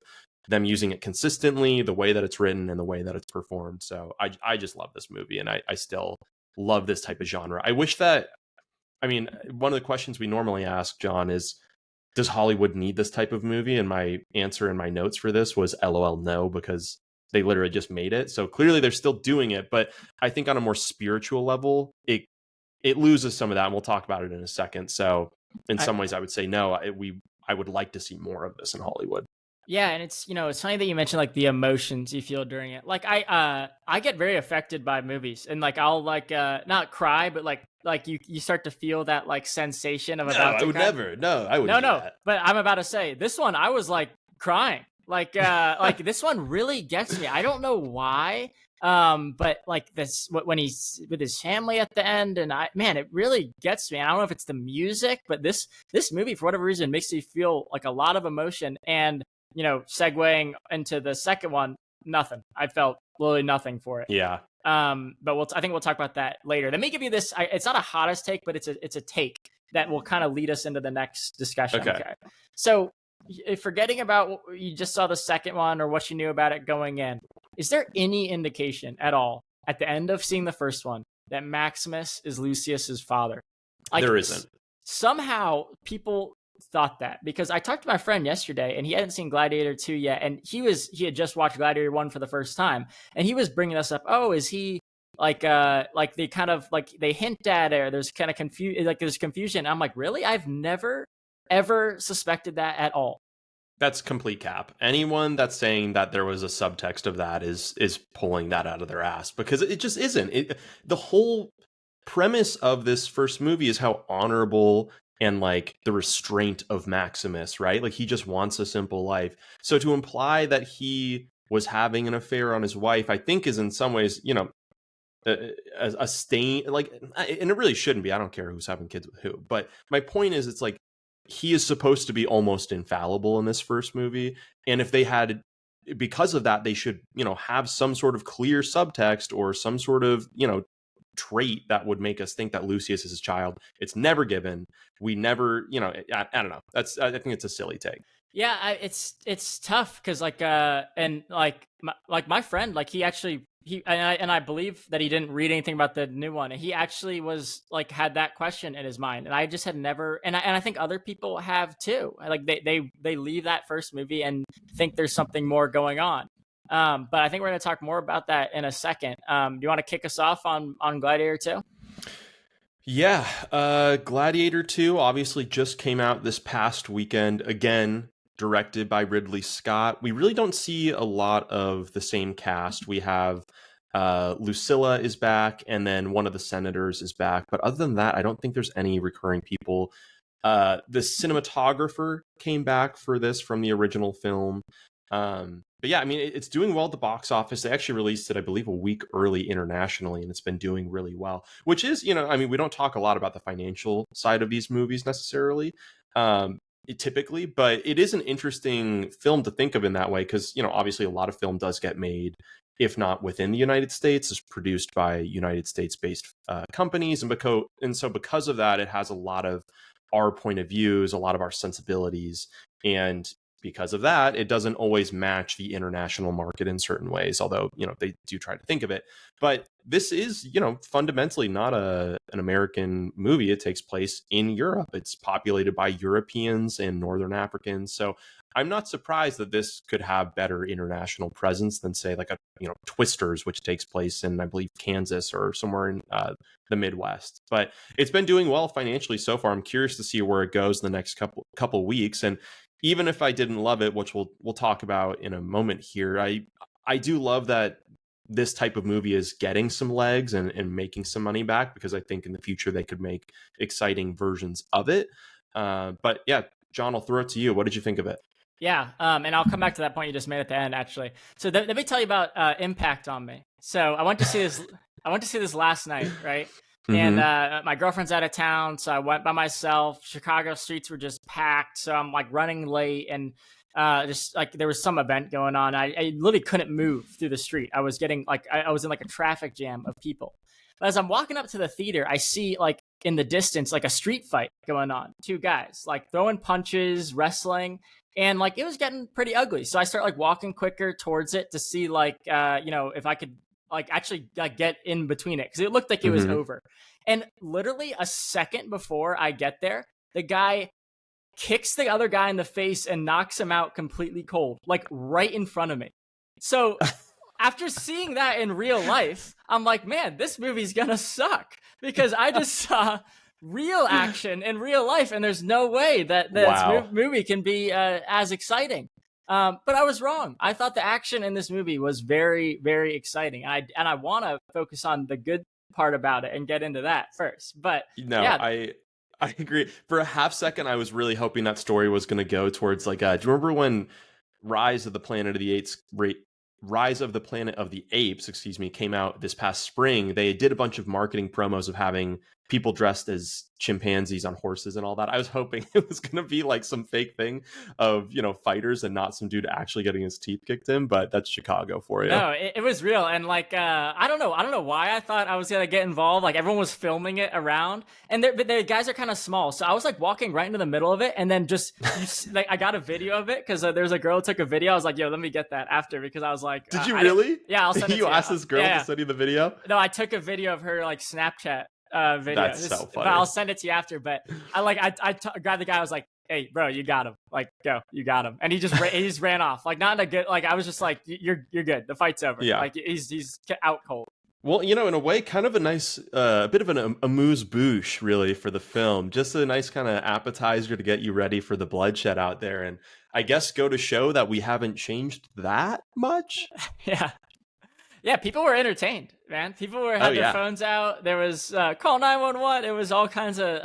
them using it consistently, the way that it's written and the way that it's performed. So I just love this movie, and I still love this type of genre. I wish that, I mean, one of the questions we normally ask, John, is does Hollywood need this type of movie? And my answer in my notes for this was LOL no, because they literally just made it. So clearly they're still doing it. But I think on a more spiritual level, it loses some of that. And we'll talk about it in a second. So in some ways, I would say no, I would like to see more of this in Hollywood. Yeah, and it's it's funny that you mentioned like the emotions you feel during it. Like I get very affected by movies, and like I'll like not cry, but like you start to feel that like sensation of about to I would cry. never. No, I wouldn't. No. But I'm about to say this one I was like crying. Like like this one really gets me. I don't know why. But like this when he's with his family at the end, and it really gets me. I don't know if it's the music, but this movie for whatever reason makes me feel like a lot of emotion. And segueing into the second one, nothing. I felt literally nothing for it. Yeah. But I think we'll talk about that later. Let me give you this. It's not a hottest take, but it's a take that will kind of lead us into the next discussion. Okay. So, forgetting about what you just saw the second one or what you knew about it going in, is there any indication at all at the end of seeing the first one that Maximus is Lucius's father? Like, there isn't. Somehow people thought that, because I talked to my friend yesterday and he hadn't seen Gladiator 2 yet, and he had just watched Gladiator 1 for the first time, and he was bringing us up, oh, is he like they kind of like they hint at it, or there's kind of there's confusion. I'm like, really? I've never ever suspected that at all. That's complete cap. Anyone that's saying that there was a subtext of that is pulling that out of their ass, because it just isn't. The whole premise of this first movie is how honorable and like the restraint of Maximus, right? Like he just wants a simple life. So to imply that he was having an affair on his wife, I think is in some ways, a stain, like, and it really shouldn't be. I don't care who's having kids with who, but my point is, it's like he is supposed to be almost infallible in this first movie, and if they had, because of that, they should have some sort of clear subtext or some sort of trait that would make us think that Lucius is his child. It's never given. We never, I don't know. I think it's a silly take. Yeah, it's tough because and my friend, like he I believe that he didn't read anything about the new one. He actually was like had that question in his mind, and I just had never. And I think other people have too. Like they leave that first movie and think there's something more going on. But I think we're going to talk more about that in a second. Do you want to kick us off on Gladiator 2? Yeah, Gladiator 2 obviously just came out this past weekend. Again, directed by Ridley Scott. We really don't see a lot of the same cast. We have Lucilla is back, and then one of the senators is back. But other than that, I don't think there's any recurring people. The cinematographer came back for this from the original film. But yeah, I mean, it's doing well at the box office. They actually released it, I believe, a week early internationally, and it's been doing really well, which is, I mean, we don't talk a lot about the financial side of these movies necessarily, typically, but it is an interesting film to think of in that way, because, obviously a lot of film does get made if not within the United States, is produced by United States-based companies, and so because of that, it has a lot of our point of views, a lot of our sensibilities, and because of that, it doesn't always match the international market in certain ways, although, they do try to think of it. But this is, fundamentally not an American movie. It takes place in Europe. It's populated by Europeans and Northern Africans. So I'm not surprised that this could have better international presence than, say, like Twisters, which takes place in, I believe, Kansas or somewhere in the Midwest. But it's been doing well financially so far. I'm curious to see where it goes in the next couple weeks. And even if I didn't love it, which we'll talk about in a moment here, I do love that this type of movie is getting some legs and making some money back, because I think in the future they could make exciting versions of it. But yeah, John, I'll throw it to you. What did you think of it? Yeah, and I'll come back to that point you just made at the end, actually. So let me tell you about impact on me. So I went to see this. I went to see this last night, right? And my girlfriend's out of town, so I went by myself. Chicago streets were just packed, so I'm like running late, and just like there was some event going on. I literally couldn't move through the street. I was getting like I was in like a traffic jam of people. But as I'm walking up to the theater, I see like in the distance like a street fight going on. Two guys like throwing punches, wrestling, and like it was getting pretty ugly. So I start like walking quicker towards it to see like if I could like actually like get in between it, because it looked like it was over. And literally a second before I get there, the guy kicks the other guy in the face and knocks him out completely cold, like right in front of me. So after seeing that in real life, I'm like, man, this movie's gonna suck, because I just saw real action in real life, and there's no way that this movie can be as exciting. But I was wrong. I thought the action in this movie was very, very exciting. And I want to focus on the good part about it and get into that first. But yeah. I agree. For a half second, I was really hoping that story was going to go towards like, do you remember when Rise of the Planet of the Apes, came out this past spring? They did a bunch of marketing promos of having people dressed as chimpanzees on horses and all that. I was hoping it was going to be like some fake thing of, fighters and not some dude actually getting his teeth kicked in, but that's Chicago for you. No, it was real. And like, I don't know why I thought I was going to get involved. Like everyone was filming it around, and the guys are kind of small. So I was like walking right into the middle of it. And then like, I got a video of it because there's a girl who took a video. I was like, yo, let me get that after, because I was like, did you really? Yeah, I'll send it to you. You asked this girl to send you the video? No, I took a video of her like Snapchat video. That's so funny. But I'll send it to you after. But I grabbed the guy. I was like, hey, bro, you got him. Like, go, you got him. And he just ran off. Like, not in a good. Like, I was just like, you're good. The fight's over. Yeah. Like, he's out cold. Well, in a way, kind of a nice, a bit of an amuse-bouche, really, for the film. Just a nice kind of appetizer to get you ready for the bloodshed out there. And I guess go to show that we haven't changed that much. Yeah. Yeah, people were entertained, man. People had their phones out. There was call 911. It was all kinds of.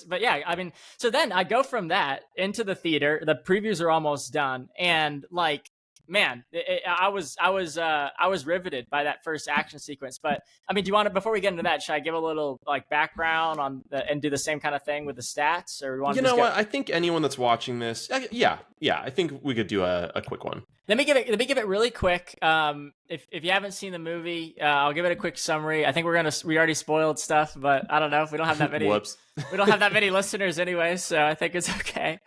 But yeah, I mean, so then I go from that into the theater. The previews are almost done, and like, man, I was riveted by that first action sequence. But I mean, do you want to, before we get into that, should I give a little like background on and do the same kind of thing with the stats, or you know what? I think anyone that's watching this, I think we could do a quick one. Let me give it really quick. If you haven't seen the movie, I'll give it a quick summary. I think we already spoiled stuff, but I don't know if we don't have that many. Whoops. We don't have that many listeners anyway, so I think it's okay.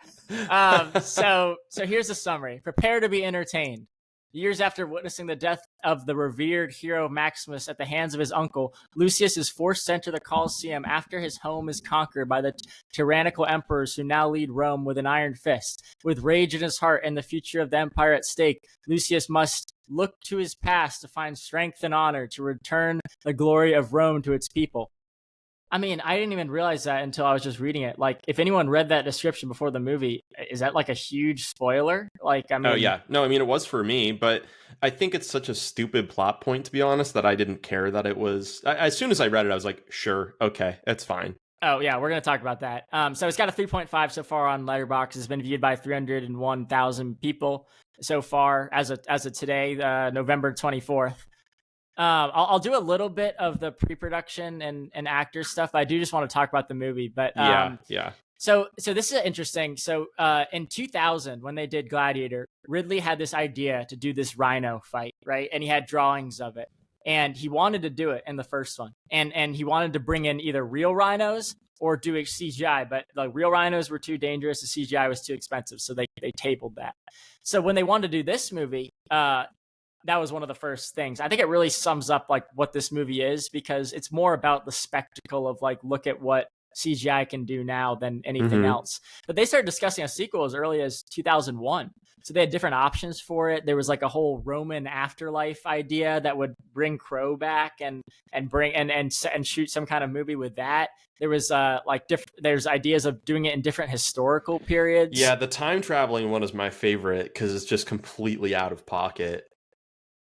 So here's the summary. Prepare to be entertained. Years after witnessing the death of the revered hero Maximus at the hands of his uncle, Lucius is forced to enter the Colosseum after his home is conquered by the tyrannical emperors who now lead Rome with an iron fist. With rage in his heart and the future of the empire at stake, Lucius must look to his past to find strength and honor to return the glory of Rome to its people. I mean, I didn't even realize that until I was just reading it. Like, if anyone read that description before the movie, is that like a huge spoiler? Like, I mean, oh yeah, no, I mean it was for me, but I think it's such a stupid plot point, to be honest, that I didn't care that it was. As soon as I read it, I was like, sure, okay, it's fine. Oh yeah, we're gonna talk about that. So it's got a 3.5 so far on Letterboxd. It's been viewed by 301,000 people so far as of today, November 24th. I'll do a little bit of the pre-production and actor stuff. I do just want to talk about the movie, but yeah. So this is interesting. So in 2000, when they did Gladiator, Ridley had this idea to do this rhino fight, right? And he had drawings of it, and he wanted to do it in the first one, and he wanted to bring in either real rhinos or do CGI, but the real rhinos were too dangerous, the CGI was too expensive, so they tabled that. So when they wanted to do this movie, that was one of the first things. I think it really sums up like what this movie is, because it's more about the spectacle of like, look at what CGI can do now than anything else. But they started discussing a sequel as early as 2001. So they had different options for it. There was like a whole Roman afterlife idea that would bring Crow back and bring and shoot some kind of movie with that. There was there's ideas of doing it in different historical periods. Yeah, the time traveling one is my favorite because it's just completely out of pocket.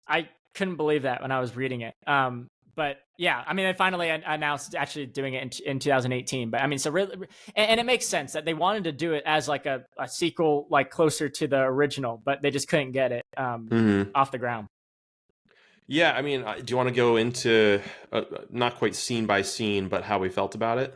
I couldn't believe that when I was reading it. But yeah, I mean, they finally announced actually doing it in 2018. But I mean, so really, and it makes sense that they wanted to do it as like a sequel, like closer to the original, but they just couldn't get it off the ground. Yeah, I mean, do you want to go into not quite scene by scene, but how we felt about it?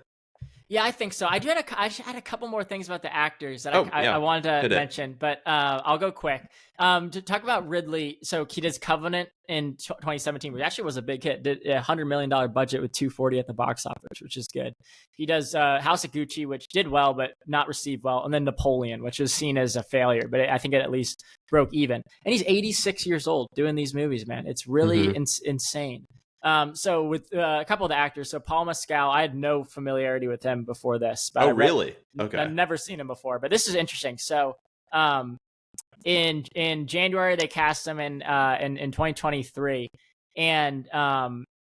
Yeah, I think so. I had a couple more things about the actors that yeah. I wanted to Hit it. mention, but I'll go quick. To talk about Ridley, so he does Covenant in 2017, which actually was a big hit. Did a $100 million budget with 240 at the box office, which is good. He does House of Gucci, which did well but not received well, and then Napoleon, which was seen as a failure, but I think it at least broke even. And he's 86 years old doing these movies, man. It's really insane. So with a couple of the actors, so Paul Mescal, I had no familiarity with him before this. But really? Okay. I've never seen him before, but this is interesting. So, in January they cast him in 2023, and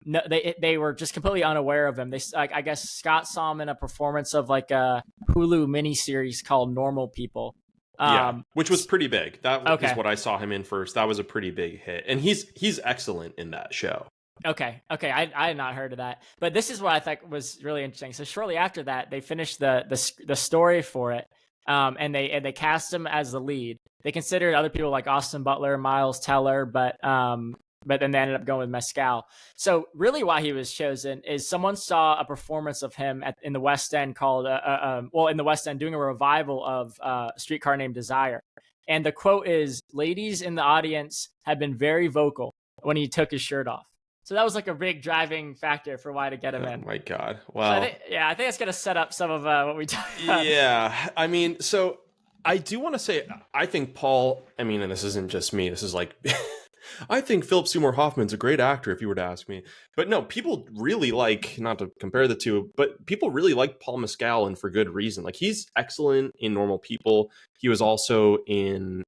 no, they were just completely unaware of him. They I guess Scott saw him in a performance of like a Hulu miniseries called Normal People. Yeah, which was pretty big. That is what I saw him in first. That was a pretty big hit, and he's excellent in that show. Okay. I had not heard of that, but this is what I thought was really interesting. So shortly after that, they finished the story for it, and they cast him as the lead. They considered other people like Austin Butler, Miles Teller, but then they ended up going with Mescal. So really, why he was chosen is someone saw a performance of him in the West End called in the West End doing a revival of Streetcar Named Desire, and the quote is, "Ladies in the audience have been very vocal when he took his shirt off." So that was like a big driving factor for why to get him in. Oh my God. Wow. So I think it's going to set up some of what we talked about. Yeah. I mean, so I do want to say, I think Paul, I mean, and this isn't just me, this is like, I think Philip Seymour Hoffman's a great actor if you were to ask me. But no, people really like, not to compare the two, but people really like Paul Mescal, and for good reason. Like, he's excellent in Normal People. He was also in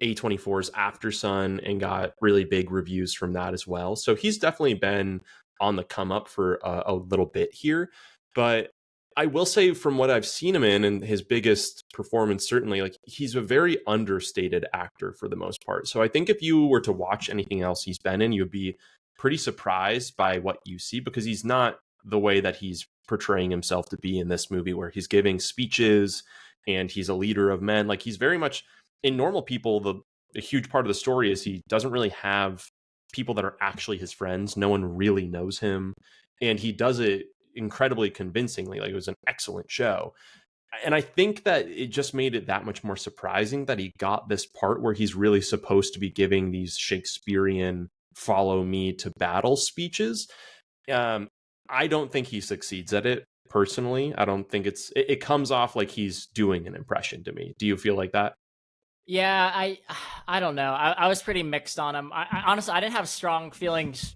A24's After Sun and got really big reviews from that as well. So he's definitely been on the come up for a little bit here. But I will say, from what I've seen him in and his biggest performance, certainly, like, he's a very understated actor for the most part. So I think if you were to watch anything else he's been in, you'd be pretty surprised by what you see, because he's not the way that he's portraying himself to be in this movie, where he's giving speeches and he's a leader of men. Like, he's very much in Normal People. A huge part of the story is he doesn't really have people that are actually his friends. No one really knows him, and he does it incredibly convincingly. Like, it was an excellent show. And I think that it just made it that much more surprising that he got this part where he's really supposed to be giving these Shakespearean follow me to battle speeches. I don't think he succeeds at it personally. I don't think it comes off like he's doing an impression to me. Do you feel like that? Yeah, I don't know. I was pretty mixed on him. I honestly, I didn't have strong feelings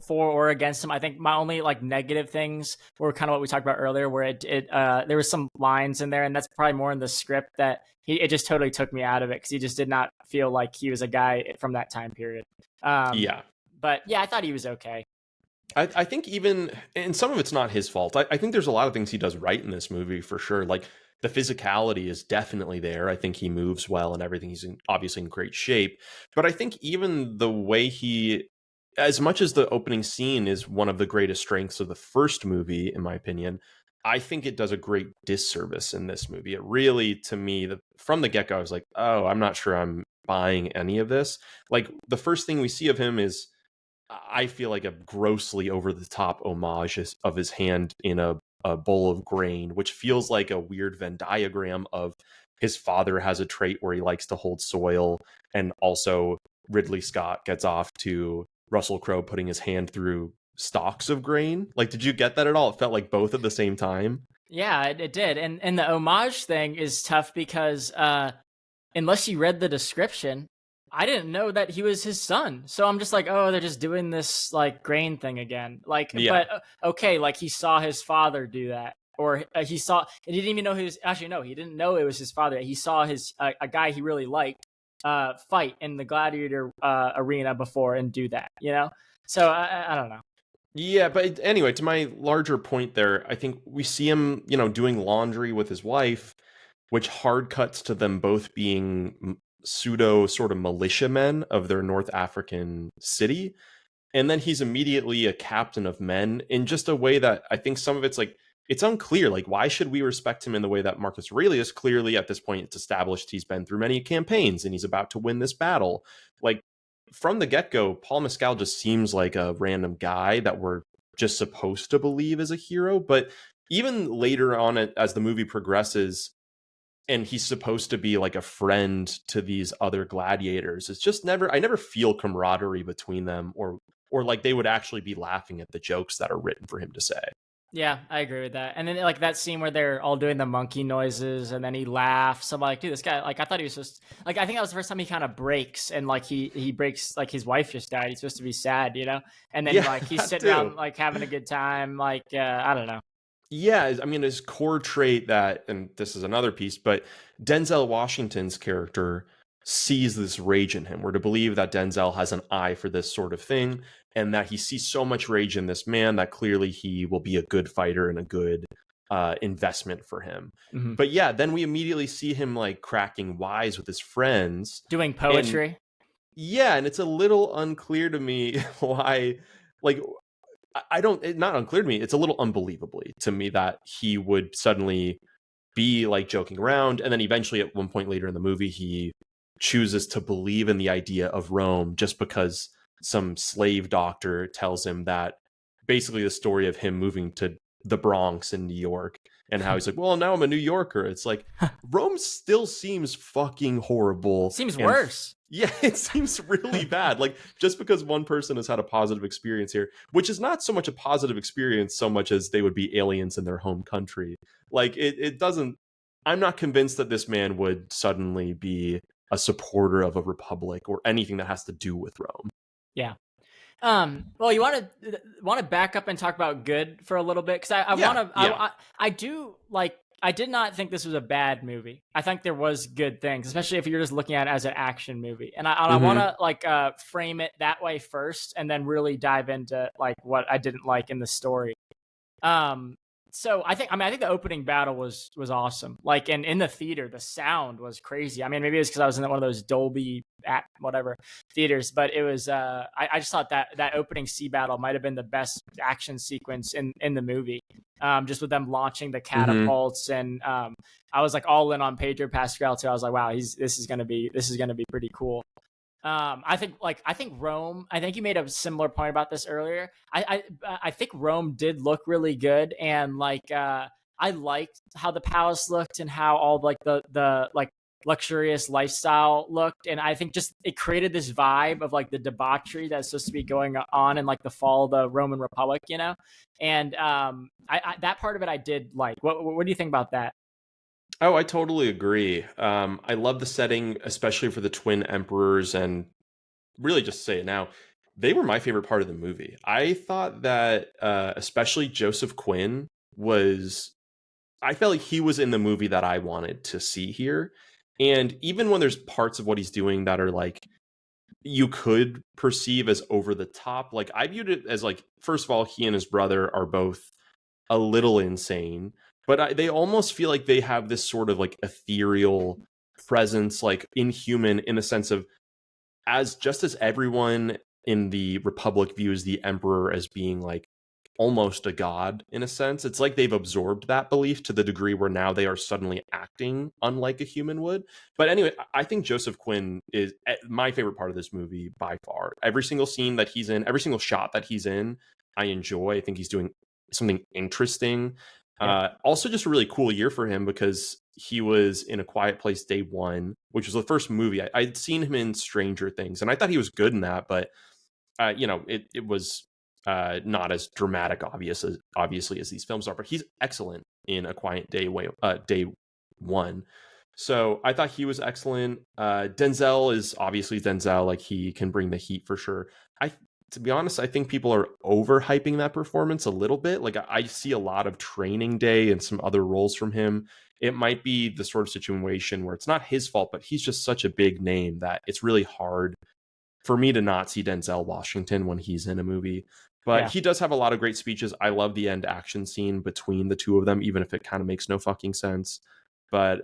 for or against him. I think my only like negative things were kind of what we talked about earlier, where there was some lines in there, and that's probably more in the script that it just totally took me out of it, because he just did not feel like he was a guy from that time period. Yeah. But yeah, I thought he was okay. I think even, and some of it's not his fault. I think there's a lot of things he does right in this movie for sure. Like, the physicality is definitely there. I think he moves well and everything. He's obviously in great shape. But I think even the way as much as the opening scene is one of the greatest strengths of the first movie, in my opinion, I think it does a great disservice in this movie. It really, to me, from the get-go, I was like, oh, I'm not sure I'm buying any of this. Like, the first thing we see of him is, I feel like, a grossly over-the-top homage of his hand in a a bowl of grain, which feels like a weird Venn diagram of his father has a trait where he likes to hold soil, and also Ridley Scott gets off to Russell Crowe putting his hand through stalks of grain. Like, did you get that at all? It felt like both at the same time. Yeah, it did. And the homage thing is tough because unless you read the description, I didn't know that he was his son. So I'm just like, oh, they're just doing this like grain thing again. Like, Yeah. but okay, like he saw his father do that, or he saw. He didn't even know he was. Actually, no, he didn't know it was his father. He saw his a guy he really liked fight in the Gladiator arena before and do that. You know. So I don't know. Yeah, but anyway, to my larger point there, I think we see him, doing laundry with his wife, which hard cuts to them both being pseudo sort of militiamen of their North African city. And then he's immediately a captain of men in just a way that I think some of it's like, it's unclear. Like, why should we respect him in the way that Marcus Aurelius? Clearly, at this point, it's established he's been through many campaigns and he's about to win this battle. Like, from the get-go, Paul Mescal just seems like a random guy that we're just supposed to believe is a hero. But even later on, as the movie progresses, and he's supposed to be like a friend to these other gladiators, it's just I never feel camaraderie between them, or like they would actually be laughing at the jokes that are written for him to say. Yeah, I agree with that. And then like that scene where they're all doing the monkey noises and then he laughs. I'm like, dude, this guy, like I thought he was just like, I think that was the first time he kind of breaks, and like he breaks, like his wife just died. He's supposed to be sad, you know? And then like he's sitting around like having a good time. Like, I don't know. Yeah, I mean, his core trait that, and this is another piece, but Denzel Washington's character sees this rage in him. We're to believe that Denzel has an eye for this sort of thing, and that he sees so much rage in this man that clearly he will be a good fighter and a good investment for him. Mm-hmm. But yeah, then we immediately see him like cracking wise with his friends. Doing poetry. And it's a little unclear to me why, like, not unclear to me. It's a little unbelievably to me that he would suddenly be like joking around. And then eventually at one point later in the movie, he chooses to believe in the idea of Rome just because some slave doctor tells him that, basically the story of him moving to the Bronx in New York and how he's like, well, now I'm a New Yorker. It's like, Rome still seems fucking horrible. Seems worse. Yeah, it seems really bad. Like, just because one person has had a positive experience here, which is not so much a positive experience so much as they would be aliens in their home country. Like, it doesn't, I'm not convinced that this man would suddenly be a supporter of a republic or anything that has to do with Rome. Yeah. Well, you want to back up and talk about good for a little bit, because I do like. I did not think this was a bad movie. I think there was good things, especially if you're just looking at it as an action movie. And I want to like frame it that way first, and then really dive into like what I didn't like in the story. So I think the opening battle was awesome. Like, and in the theater, the sound was crazy. I mean, maybe it's because I was in one of those Dolby whatever theaters, but it was. I just thought that opening sea battle might have been the best action sequence in the movie. Just with them launching the catapults, and I was like all in on Pedro Pascal too. I was like, wow, this is gonna be pretty cool. I think Rome. I think you made a similar point about this earlier. I think Rome did look really good, and like I liked how the palace looked and how all like the like luxurious lifestyle looked, and I think just it created this vibe of like the debauchery that's supposed to be going on in like the fall of the Roman Republic, you know. And I that part of it I did like. What do you think about that? Oh, I totally agree. I love the setting, especially for the twin emperors, and really just to say it now, they were my favorite part of the movie. I thought that especially Joseph Quinn I felt like he was in the movie that I wanted to see here. And even when there's parts of what he's doing that are like, you could perceive as over the top, like I viewed it as like, first of all, he and his brother are both a little insane, but they almost feel like they have this sort of like ethereal presence, like inhuman, in the sense of just as everyone in the Republic views the Emperor as being like almost a god in a sense. It's like they've absorbed that belief to the degree where now they are suddenly acting unlike a human would. But anyway, I think Joseph Quinn is my favorite part of this movie by far. Every single scene that he's in, every single shot that he's in, I enjoy. I think he's doing something interesting. Yep. Also, just a really cool year for him because he was in A Quiet Place Day One, which was the first movie I'd seen him in Stranger Things, and I thought he was good in that, but it was not as dramatic, obviously as these films are. But he's excellent in A Quiet Day One. So I thought he was excellent. Denzel is obviously Denzel, like he can bring the heat for sure. To be honest, I think people are overhyping that performance a little bit. Like I see a lot of Training Day and some other roles from him. It might be the sort of situation where it's not his fault, but he's just such a big name that it's really hard for me to not see Denzel Washington when he's in a movie. But Yeah. he does have a lot of great speeches. I love the end action scene between the two of them, even if it kind of makes no fucking sense. But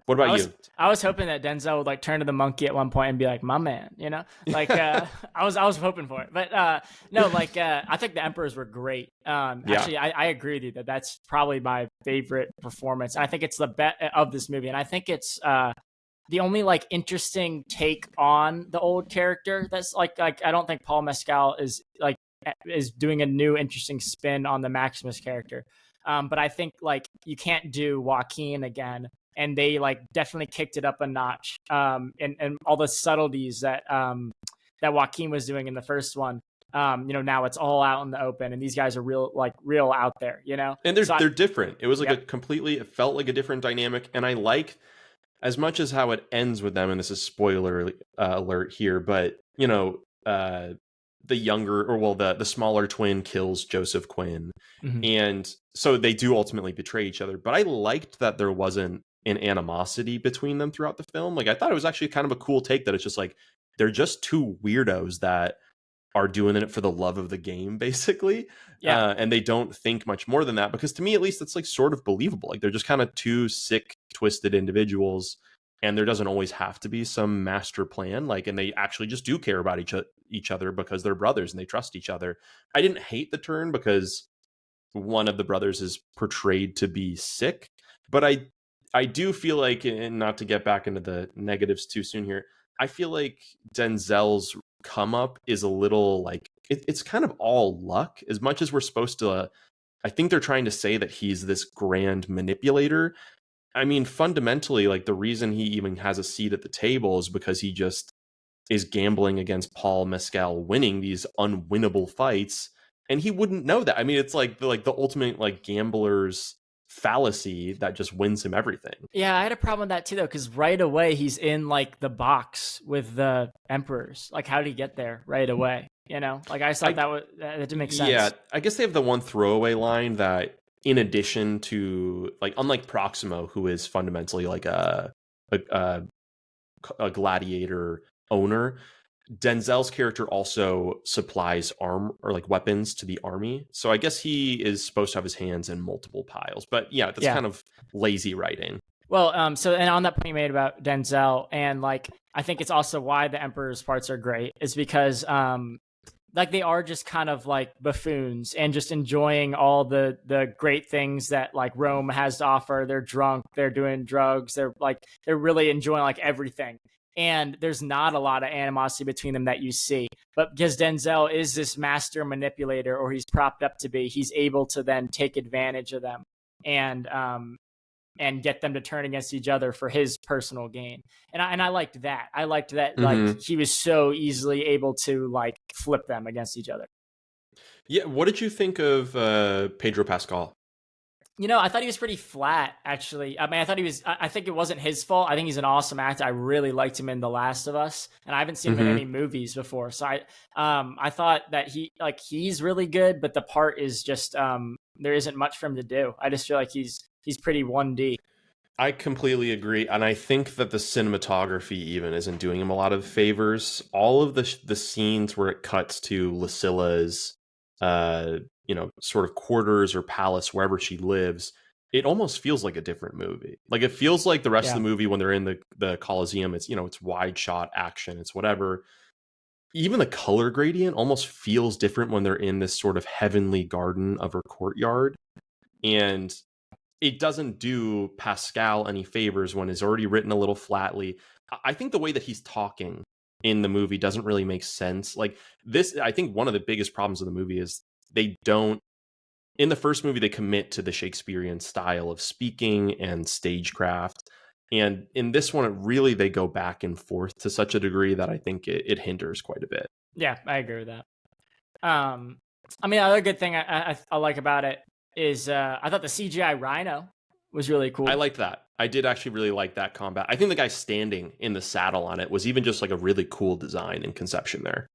what I about was you? I was hoping that Denzel would like turn to the monkey at one point and be like, "My man," you know, like I was hoping for it, but no, like I think the Emperors were great. Yeah. Actually, I agree with you that that's probably my favorite performance. I think it's the best of this movie, and I think it's the only like interesting take on the old character. That's like I don't think Paul Mescal is doing a new interesting spin on the Maximus character. But I think like you can't do Joaquin again, and they like definitely kicked it up a notch. And all the subtleties that Joaquin was doing in the first one. Now it's all out in the open, and these guys are real out there. And they're So they're different. It was like yep, it felt like a different dynamic, and I like as much as how it ends with them. And this is spoiler alert here, but the younger, or well, the smaller twin kills Joseph Quinn, mm-hmm. and so they do ultimately betray each other. But I liked that there wasn't an animosity between them throughout the film. Like I thought it was actually kind of a cool take that it's just like they're just two weirdos that are doing it for the love of the game, basically. Yeah. And they don't think much more than that, because to me, at least, it's like sort of believable. Like they're just kind of two sick, twisted individuals, and there doesn't always have to be some master plan. Like, and they actually just do care about each other because they're brothers and they trust each other. I didn't hate the turn because one of the brothers is portrayed to be sick, but I do feel like, and not to get back into the negatives too soon here, I feel like Denzel's come up is a little like it's kind of all luck, as much as we're supposed to I think they're trying to say that he's this grand manipulator. I mean, fundamentally, like the reason he even has a seat at the table is because he just is gambling against Paul Mescal winning these unwinnable fights, and he wouldn't know that. I mean, it's like the ultimate like gambler's fallacy that just wins him everything. Yeah, I had a problem with that too, though, because right away he's in like the box with the emperors. Like, how did he get there right away? Like I just thought I that didn't make Yeah, sense. I guess they have the one throwaway line that, in addition to, like, unlike Proximo, who is fundamentally like a, a gladiator owner, Denzel's character also supplies arm or like weapons to the army. So I guess he is supposed to have his hands in multiple piles. But yeah, that's Yeah. kind of lazy writing. Well, so and on that point you made about Denzel, and like I think it's also why the Emperor's parts are great, is because like they are just kind of like buffoons and just enjoying all the great things that like Rome has to offer. They're drunk, they're doing drugs, they're really enjoying like everything. And there's not a lot of animosity between them that you see. But because Denzel is this master manipulator, or he's propped up to be, he's able to then take advantage of them and get them to turn against each other for his personal gain. And I liked that. I liked that like Mm-hmm. he was so easily able to like flip them against each other. Yeah, what did you think of Pedro Pascal? I thought he was pretty flat, actually. I mean, I think it wasn't his fault. I think he's an awesome actor. I really liked him in The Last of Us, and I haven't seen him in any movies before. So I thought that he's really good, but the part is just, there isn't much for him to do. I just feel like he's pretty 1D. I completely agree, and I think that the cinematography even isn't doing him a lot of favors. All of the scenes where it cuts to Lucilla's, sort of quarters or palace, wherever she lives, it almost feels like a different movie. Like it feels like the rest of Yeah. the movie when they're in the Colosseum. It's it's wide shot action. It's whatever. Even the color gradient almost feels different when they're in this sort of heavenly garden of her courtyard, and it doesn't do Pascal any favors when it's already written a little flatly. I think the way that he's talking in the movie doesn't really make sense. Like this, I think one of the biggest problems of the movie is they don't in the first movie, they commit to the Shakespearean style of speaking and stagecraft. And in this one, they go back and forth to such a degree that I think it hinders quite a bit. Yeah, I agree with that. I mean, another good thing I like about it is I thought the CGI rhino was really cool. I liked that. I did actually really like that combat. I think the guy standing in the saddle on it was even just like a really cool design and conception there.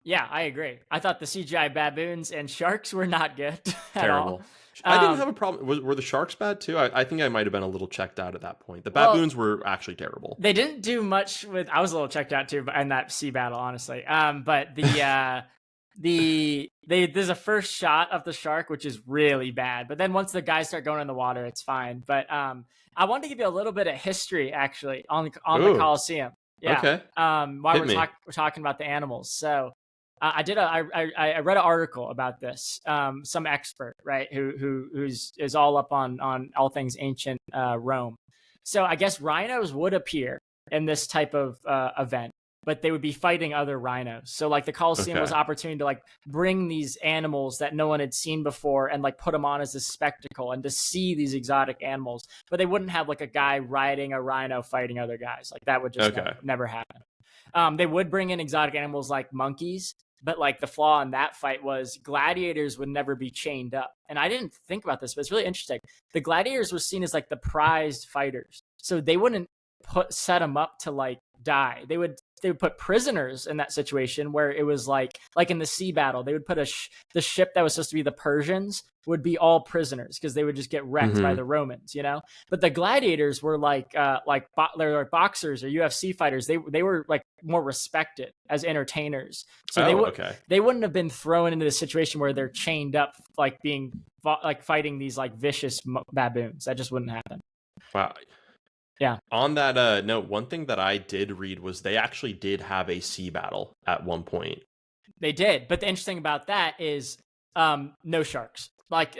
Yeah, I agree. I thought the CGI baboons and sharks were not good at Terrible. all. I didn't have a problem. Were the sharks bad too? I think I might have been a little checked out at that point. The baboons were actually terrible. They didn't do much with. I was a little checked out too in that sea battle, honestly. But there's a first shot of the shark, which is really bad. But then once the guys start going in the water, it's fine. But I wanted to give you a little bit of history actually on the Colosseum. Yeah. Okay. While we're talking about the animals, so. I read an article about this. Some expert, right, who's all up on all things ancient Rome. So I guess rhinos would appear in this type of event, but they would be fighting other rhinos. So like the Colosseum was an opportunity to like bring these animals that no one had seen before and like put them on as a spectacle and to see these exotic animals. But they wouldn't have like a guy riding a rhino fighting other guys. Like that would just never happen. They would bring in exotic animals like monkeys. But like the flaw in that fight was gladiators would never be chained up. And I didn't think about this, but it's really interesting. The gladiators were seen as like the prized fighters. So they wouldn't set them up to like die. They would put prisoners in that situation where it was like in the sea battle, they would put the ship that was supposed to be the Persians would be all prisoners because they would just get wrecked by the Romans, you know? But the gladiators were they're like boxers or UFC fighters. They were like more respected as entertainers. So they wouldn't have been thrown into the situation where they're chained up, like being like fighting these like vicious baboons. That just wouldn't happen. Wow. Yeah. On that note, one thing that I did read was they actually did have a sea battle at one point. They did. But the interesting about that is no sharks. Like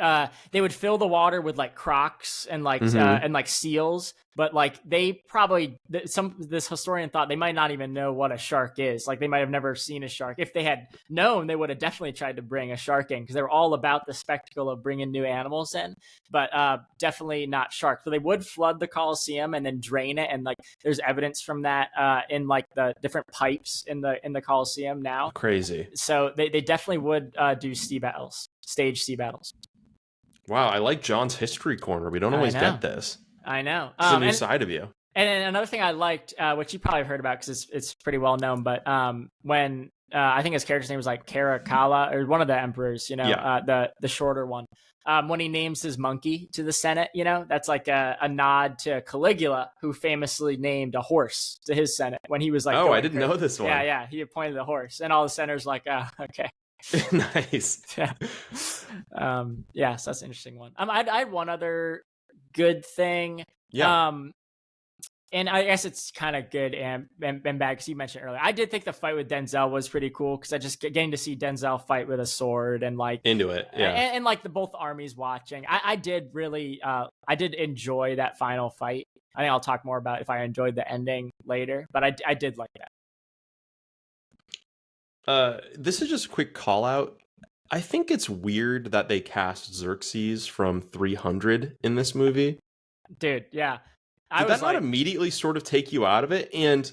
they would fill the water with like crocs and like and like seals, but like they probably this historian thought they might not even know what a shark is. Like they might have never seen a shark. If they had known, they would have definitely tried to bring a shark in because they were all about the spectacle of bringing new animals in, but definitely not sharks. So they would flood the Colosseum and then drain it, and like there's evidence from that in like the different pipes in the Colosseum now. Crazy. So they definitely would do stage sea battles. Wow, I like John's history corner. We don't always get this. I know. It's a new side of you. And then another thing I liked, which you probably heard about because it's pretty well known, but when I think his character's name was like Caracalla, or one of the emperors, you know, the shorter one, when he names his monkey to the Senate, you know, that's like a nod to Caligula, who famously named a horse to his Senate when he was like, I didn't know this one. Yeah, he appointed a horse, and all the senators like, okay. Nice. Yeah. So that's an interesting one. I had one other good thing. Yeah. And I guess it's kind of good and bad because you mentioned earlier. I did think the fight with Denzel was pretty cool because I just getting to see Denzel fight with a sword and like into it, yeah, and like both armies watching. I did really I did enjoy that final fight. I think I'll talk more about if I enjoyed the ending later, but I did like that. This is just a quick call out. I think it's weird that they cast Xerxes from 300 in this movie. Dude, yeah. Did that not immediately sort of take you out of it? And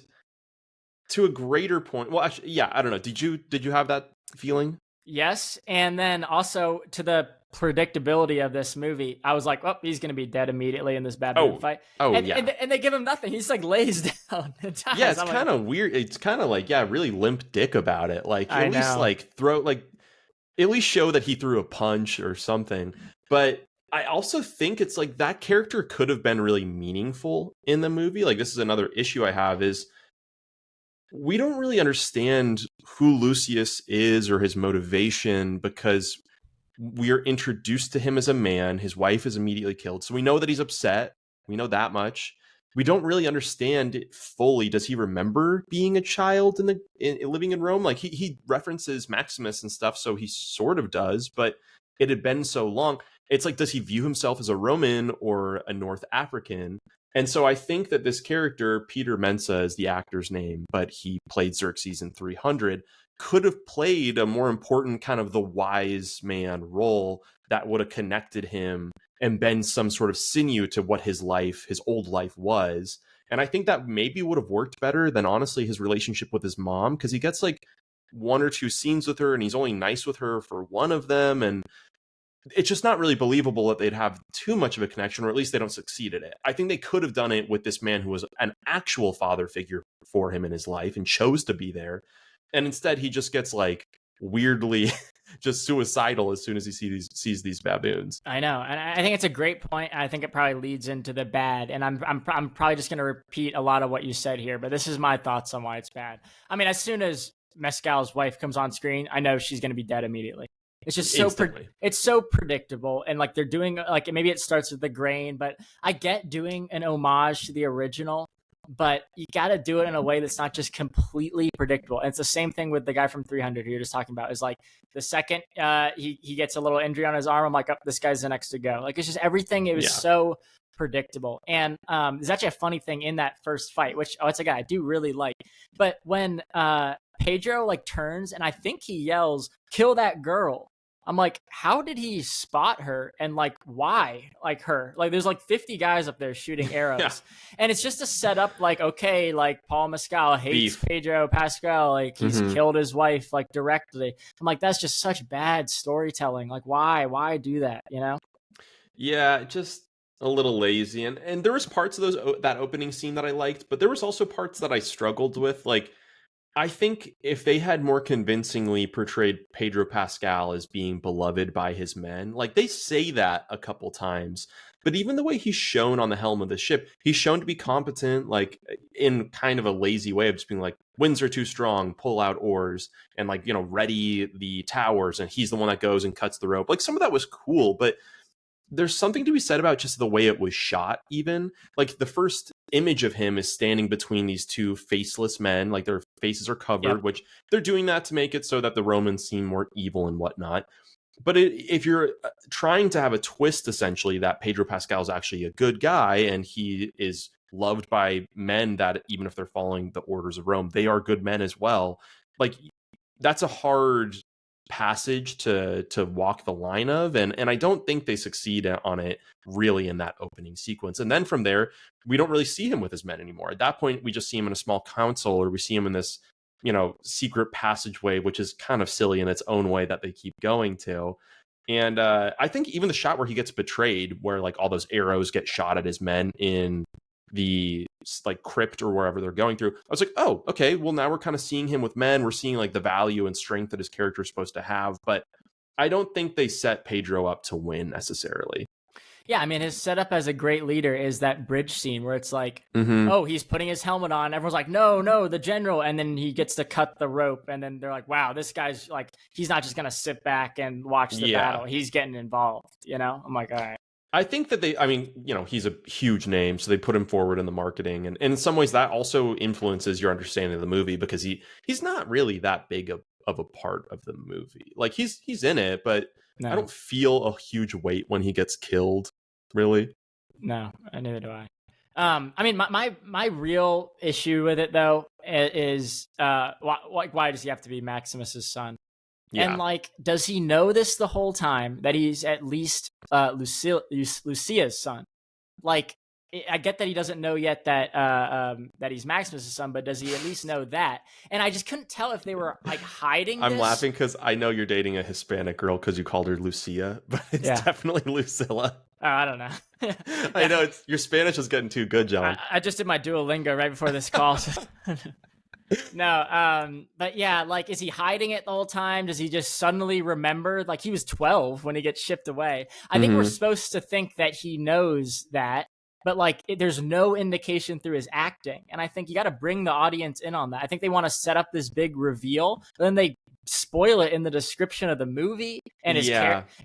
to a greater point, well, actually, yeah, I don't know. Did you have that feeling? Yes, and then also to the predictability of this movie, I was like, "Oh, he's going to be dead immediately in this baboon fight." And they give him nothing. He's like lays down and dies. Yeah, it's kind of weird. It's kind of like really limp dick about it. Like at least like at least show that he threw a punch or something. But I also think it's like that character could have been really meaningful in the movie. Like this is another issue I have is we don't really understand who Lucius is or his motivation because we are introduced to him as a man. His wife is immediately killed. So we know that he's upset. We know that much. We don't really understand it fully. Does he remember being a child living in Rome? Like he references Maximus and stuff. So he sort of does, but it had been so long. It's like, does he view himself as a Roman or a North African? And so I think that this character, Peter Mensa is the actor's name, but he played Xerxes in 300, could have played a more important kind of the wise man role that would have connected him and been some sort of sinew to what his old life was. And I think that maybe would have worked better than honestly his relationship with his mom, because he gets like 1 or 2 scenes with her and he's only nice with her for one of them. And it's just not really believable that they'd have too much of a connection, or at least they don't succeed at it. I think they could have done it with this man who was an actual father figure for him in his life and chose to be there. And instead he just gets like weirdly just suicidal as soon as he sees these baboons. I know, and I think it's a great point. I think it probably leads into the bad, and I'm probably just going to repeat a lot of what you said here, but this is my thoughts on why it's bad. I mean, as soon as Mescal's wife comes on screen, I know she's going to be dead immediately. It's just it's so predictable, and like they're doing like maybe it starts with the grain, but I get doing an homage to the original, but you got to do it in a way that's not just completely predictable. And it's the same thing with the guy from 300 who you're just talking about. Is like the second he gets a little injury on his arm, I'm like, oh, this guy's the next to go. Like it's just everything. It was so predictable. And there's actually a funny thing in that first fight, which it's a guy I do really like. But when Pedro like turns and I think he yells, "Kill that girl." I'm like, how did he spot her? And like, why like her? Like there's like 50 guys up there shooting arrows. And it's just to set up like, okay, like Paul Mescal hates Pedro Pascal. Like he's killed his wife like directly. I'm like, that's just such bad storytelling. Like why do that? You know? Yeah, just a little lazy. And there was parts of that opening scene that I liked, but there was also parts that I struggled with. Like, I think if they had more convincingly portrayed Pedro Pascal as being beloved by his men, like they say that a couple times, but even the way he's shown on the helm of the ship, he's shown to be competent, like in kind of a lazy way of just being like, winds are too strong, pull out oars, and like, ready the towers, and he's the one that goes and cuts the rope. Like some of that was cool, but there's something to be said about just the way it was shot. Even like the first image of him is standing between these two faceless men, like their faces are covered, which they're doing that to make it so that the Romans seem more evil and whatnot. But if you're trying to have a twist, essentially, that Pedro Pascal is actually a good guy and he is loved by men that even if they're following the orders of Rome, they are good men as well. Like that's a hard passage to walk the line of, and I don't think they succeed on it really in that opening sequence. And then from there we don't really see him with his men anymore. At that point we just see him in a small council, or we see him in this secret passageway, which is kind of silly in its own way that they keep going to. And I think even the shot where he gets betrayed, where like all those arrows get shot at his men in the like crypt or wherever they're going through, I was like, oh, okay, well now we're kind of seeing him with men. We're seeing like the value and strength that his character is supposed to have, but I don't think they set Pedro up to win necessarily. Yeah, I mean, his setup as a great leader is that bridge scene where it's like, oh, he's putting his helmet on. Everyone's like, no, the general. And then he gets to cut the rope. And then they're like, wow, this guy's like, he's not just going to sit back and watch the battle. He's getting involved, I'm like, all right. I think that he's a huge name, so they put him forward in the marketing. And in some ways that also influences your understanding of the movie, because he's not really that big of a part of the movie. Like he's in it, but no. I don't feel a huge weight when he gets killed, really. No, neither do I. I mean, my real issue with it though is why does he have to be Maximus's son? Yeah. And like, does he know this the whole time, that he's at least Lucia's son? Like, I get that he doesn't know yet that he's Maximus's son, but does he at least know that? And I just couldn't tell if they were like hiding I'm this. laughing because I know you're dating a Hispanic girl because you called her Lucia, but it's definitely Lucilla. Oh, I don't know. I know your Spanish is getting too good, John. I just did my Duolingo right before this call. No, but yeah, like, is he hiding it the whole time? Does he just suddenly remember? Like, he was 12 when he gets shipped away. I think we're supposed to think that he knows that, but like, there's no indication through his acting. And I think you got to bring the audience in on that. I think they want to set up this big reveal, but then they spoil it in the description of the movie and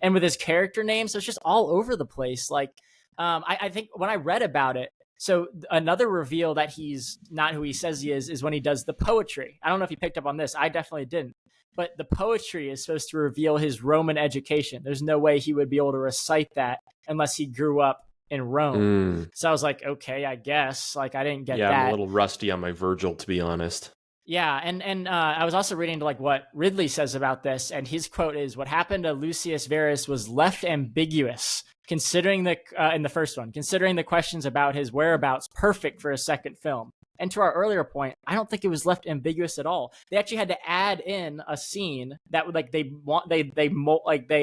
and with his character name. So it's just all over the place. Like, I think when I read about it, so another reveal that he's not who he says he is when he does the poetry. I don't know if you picked up on this. I definitely didn't. But the poetry is supposed to reveal his Roman education. There's no way he would be able to recite that unless he grew up in Rome. So I was like, okay, I guess. Like, I didn't get that. Yeah, I'm a little rusty on my Virgil, to be honest. Yeah, and I was also reading like what Ridley says about this, and his quote is, "What happened to Lucius Verus was left ambiguous, considering the in the first one, considering the questions about his whereabouts, perfect for a second film." And to our earlier point, I don't think it was left ambiguous at all. They actually had to add in a scene that would like they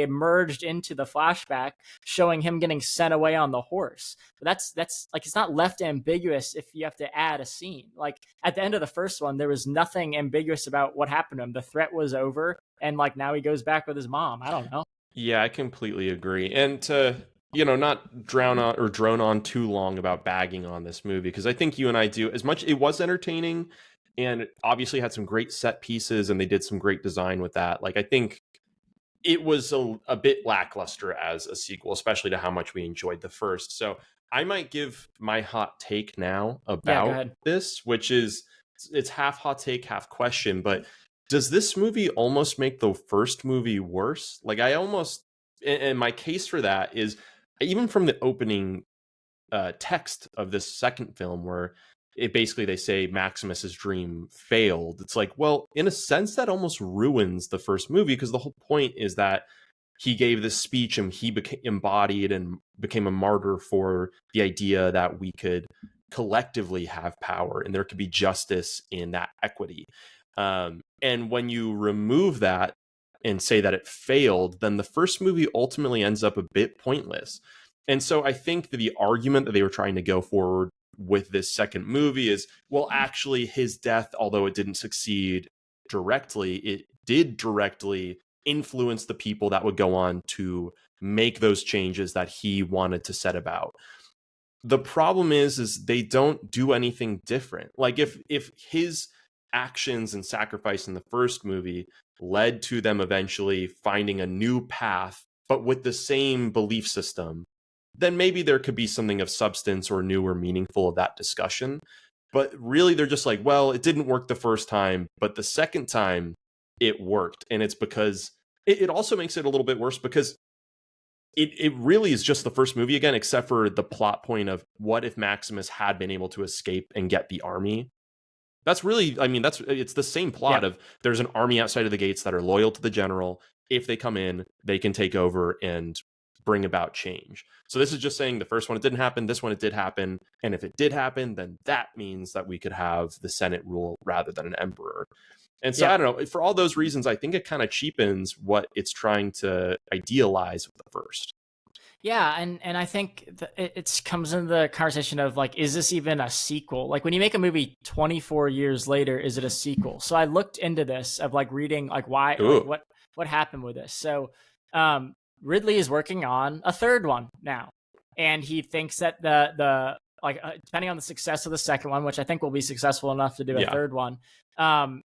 merged into the flashback, showing him getting sent away on the horse. But that's like it's not left ambiguous if you have to add a scene. Like at the end of the first one, there was nothing ambiguous about what happened to him. The threat was over, and like now he goes back with his mom. I don't know. Yeah, I completely agree. And to, not drown on or drone on too long about bagging on this movie, because I think you and I do, as much it was entertaining and it obviously had some great set pieces and they did some great design with that. Like I think it was a bit lackluster as a sequel, especially to how much we enjoyed the first. So I might give my hot take now Yeah, go about ahead. this, which is it's half hot take, half question. But does this movie almost make the first movie worse? Like I almost, and my case for that is even from the opening text of this second film where it basically they say Maximus's dream failed. It's like, well, in a sense that almost ruins the first movie because the whole point is that he gave this speech and he became embodied and became a martyr for the idea that we could collectively have power and there could be justice in that equity. And when you remove that and say that it failed, then the first movie ultimately ends up a bit pointless. And so I think that the argument that they were trying to go forward with this second movie is, well, actually, his death, although it didn't succeed directly, it did directly influence the people that would go on to make those changes that he wanted to set about. The problem is they don't do anything different. Like if his actions and sacrifice in the first movie led to them eventually finding a new path, but with the same belief system, then maybe there could be something of substance or new or meaningful of that discussion. But really, they're just like, well, it didn't work the first time, but the second time it worked. And it's because it also makes it a little bit worse because it really is just the first movie again, except for the plot point of what if Maximus had been able to escape and get the army. That's really, I mean, it's the same plot Yeah. of there's an army outside of the gates that are loyal to the general. If they come in, they can take over and bring about change. So this is just saying the first one, it didn't happen. This one, it did happen. And if it did happen, then that means that we could have the Senate rule rather than an emperor. And so Yeah. I don't know. For all those reasons, I think it kind of cheapens what it's trying to idealize with the first. Yeah, and I think it comes into the conversation of like, is this even a sequel? Like when you make a movie 24 years later, is it a sequel? So I looked into this of like reading like why like Ooh. what happened with this. So Ridley is working on a third one now, and he thinks that the like depending on the success of the second one, which I think will be successful enough to do a Yeah. third one.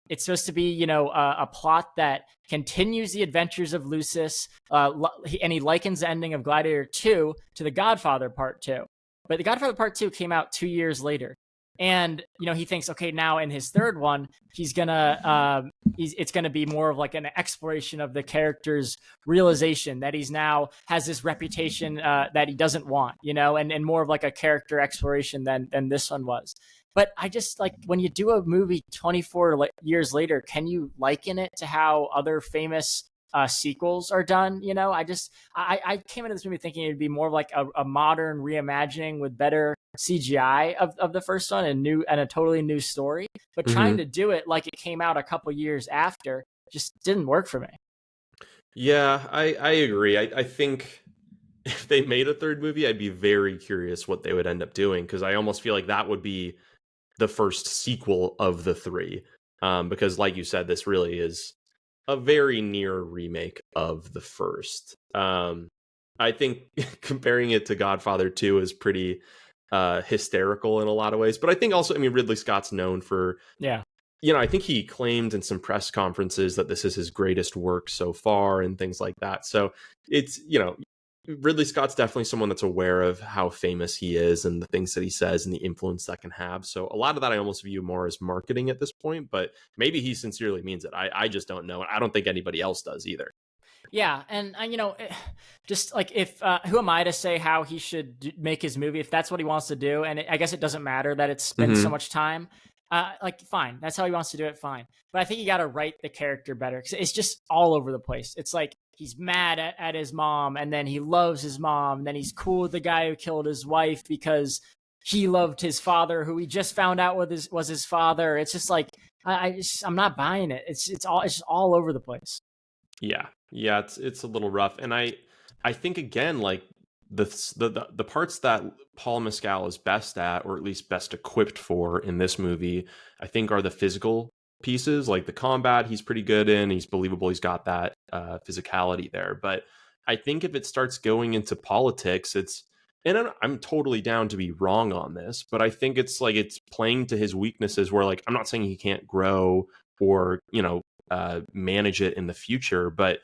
It's supposed to be, a plot that continues the adventures of Lucius, and he likens the ending of Gladiator 2 to The Godfather Part 2. But The Godfather Part 2 came out 2 years later. And, he thinks, okay, now in his third one, it's going to be more of like an exploration of the character's realization that he's now has this reputation that he doesn't want, and more of like a character exploration than this one was. But I just like when you do a movie 24 years later, can you liken it to how other famous sequels are done? I came into this movie thinking it'd be more like a modern reimagining with better CGI of the first one and a totally new story. But trying to do it like it came out a couple years after just didn't work for me. Yeah, I agree. I think if they made a third movie, I'd be very curious what they would end up doing because I almost feel like that would be the first sequel of the three. Because, like you said, this really is a very near remake of the first. I think comparing it to Godfather 2 is pretty hysterical in a lot of ways. But I think also, I mean, Ridley Scott's known for, Yeah. I think he claimed in some press conferences that this is his greatest work so far and things like that. So it's, Ridley Scott's definitely someone that's aware of how famous he is and the things that he says and the influence that can have. So a lot of that I almost view more as marketing at this point, but maybe he sincerely means it. I just don't know. I don't think anybody else does either. Yeah, and just like if who am I to say how he should make his movie if that's what he wants to do? And I guess it doesn't matter that it's been so much time. Like, fine, that's how he wants to do it, fine. But I think you got to write the character better because it's just all over the place. It's like he's mad at his mom, and then he loves his mom, and then he's cool with the guy who killed his wife because he loved his father, who he just found out was his father. It's just like I'm not buying it. It's just all over the place. Yeah, yeah, it's a little rough, and I think again, like the parts that Paul Mescal is best at, or at least best equipped for in this movie, I think are the physical pieces, like the combat. He's pretty good in. He's believable. He's got that physicality there. But I think if it starts going into politics, and I'm totally down to be wrong on this, but I think it's like it's playing to his weaknesses. Where like I'm not saying he can't grow or manage it in the future, but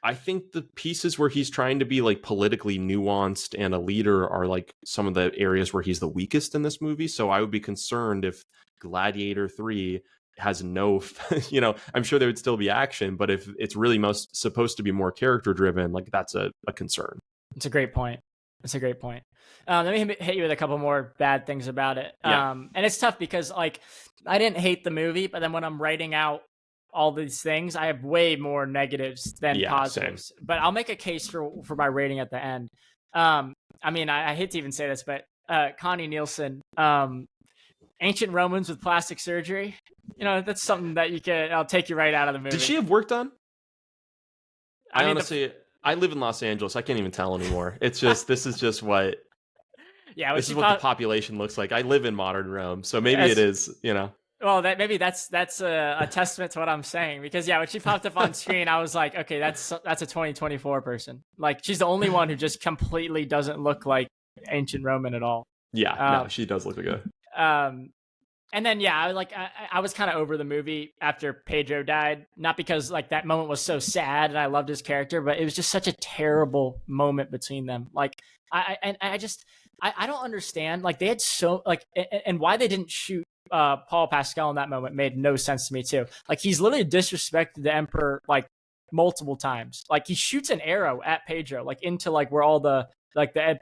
I think the pieces where he's trying to be like politically nuanced and a leader are like some of the areas where he's the weakest in this movie. So I would be concerned if Gladiator 3 has no, I'm sure there would still be action, but if it's really most supposed to be more character driven, like that's a concern. It's a great point. Let me hit you with a couple more bad things about it. Yeah. And it's tough because like I didn't hate the movie, but then when I'm writing out all these things, I have way more negatives than positives. Same. But I'll make a case for my rating at the end. I mean, I hate to even say this, but Connie Nielsen, ancient Romans with plastic surgery, that's something that I'll take you right out of the movie. Did she have work done? I honestly, I live in Los Angeles. I can't even tell anymore. It's just, this is just what, this is what the population looks like. I live in modern Rome, so maybe it is, Well, that's a testament to what I'm saying, because when she popped up on screen, I was like, okay, that's a 2024 person. Like, she's the only one who just completely doesn't look like ancient Roman at all. Yeah, no, she does look like a. And then I was kind of over the movie after Pedro died, not because like that moment was so sad and I loved his character, but it was just such a terrible moment between them. Like I don't understand. Like they had so like and why they didn't shoot Paul Pascal in that moment made no sense to me too. Like he's literally disrespected the Emperor like multiple times. Like he shoots an arrow at Pedro, like into like where all the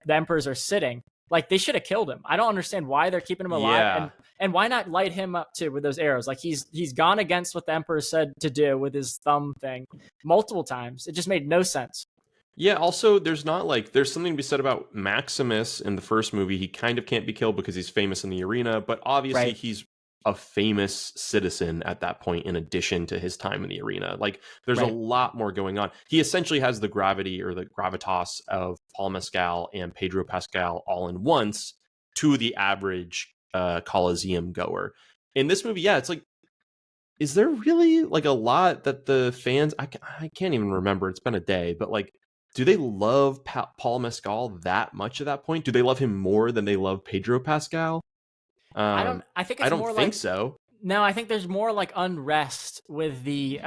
emperors are sitting. Like they should have killed him. I don't understand why they're keeping him alive, and why not light him up too with those arrows. Like he's gone against what the Emperor said to do with his thumb thing multiple times. It just made no sense. Yeah, also there's something to be said about Maximus in the first movie. He kind of can't be killed because he's famous in the arena, but obviously he's a famous citizen at that point in addition to his time in the arena. Like there's a lot more going on. He essentially has the gravity or the gravitas of Paul Mescal and Pedro Pascal all in once to the average Colosseum goer. In this movie, it's like, is there really like a lot that the fans, I can't even remember, it's been a day, but like, do they love Paul Mescal that much at that point? Do they love him more than they love Pedro Pascal? I don't think so. No, I think there's more like unrest with the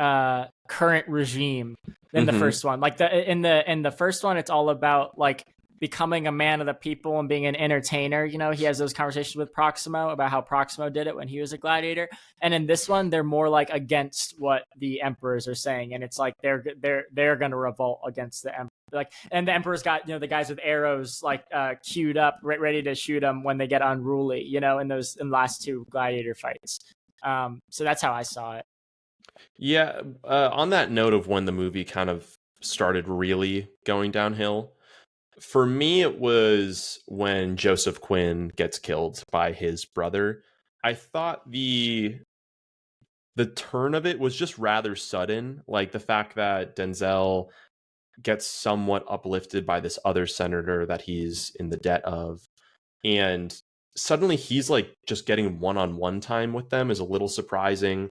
current regime than the first one. Like in the first one, it's all about like becoming a man of the people and being an entertainer. He has those conversations with Proximo about how Proximo did it when he was a gladiator. And in this one, they're more like against what the emperors are saying, and it's like they're going to revolt against the emperor. Like, and the emperor's got the guys with arrows like queued up, ready to shoot them when they get unruly. In those last two gladiator fights. So that's how I saw it. Yeah. On that note of when the movie kind of started really going downhill, for me, it was when Joseph Quinn gets killed by his brother. I thought the turn of it was just rather sudden. Like the fact that Denzel gets somewhat uplifted by this other senator that he's in the debt of, and suddenly he's like just getting one-on-one time with them is a little surprising.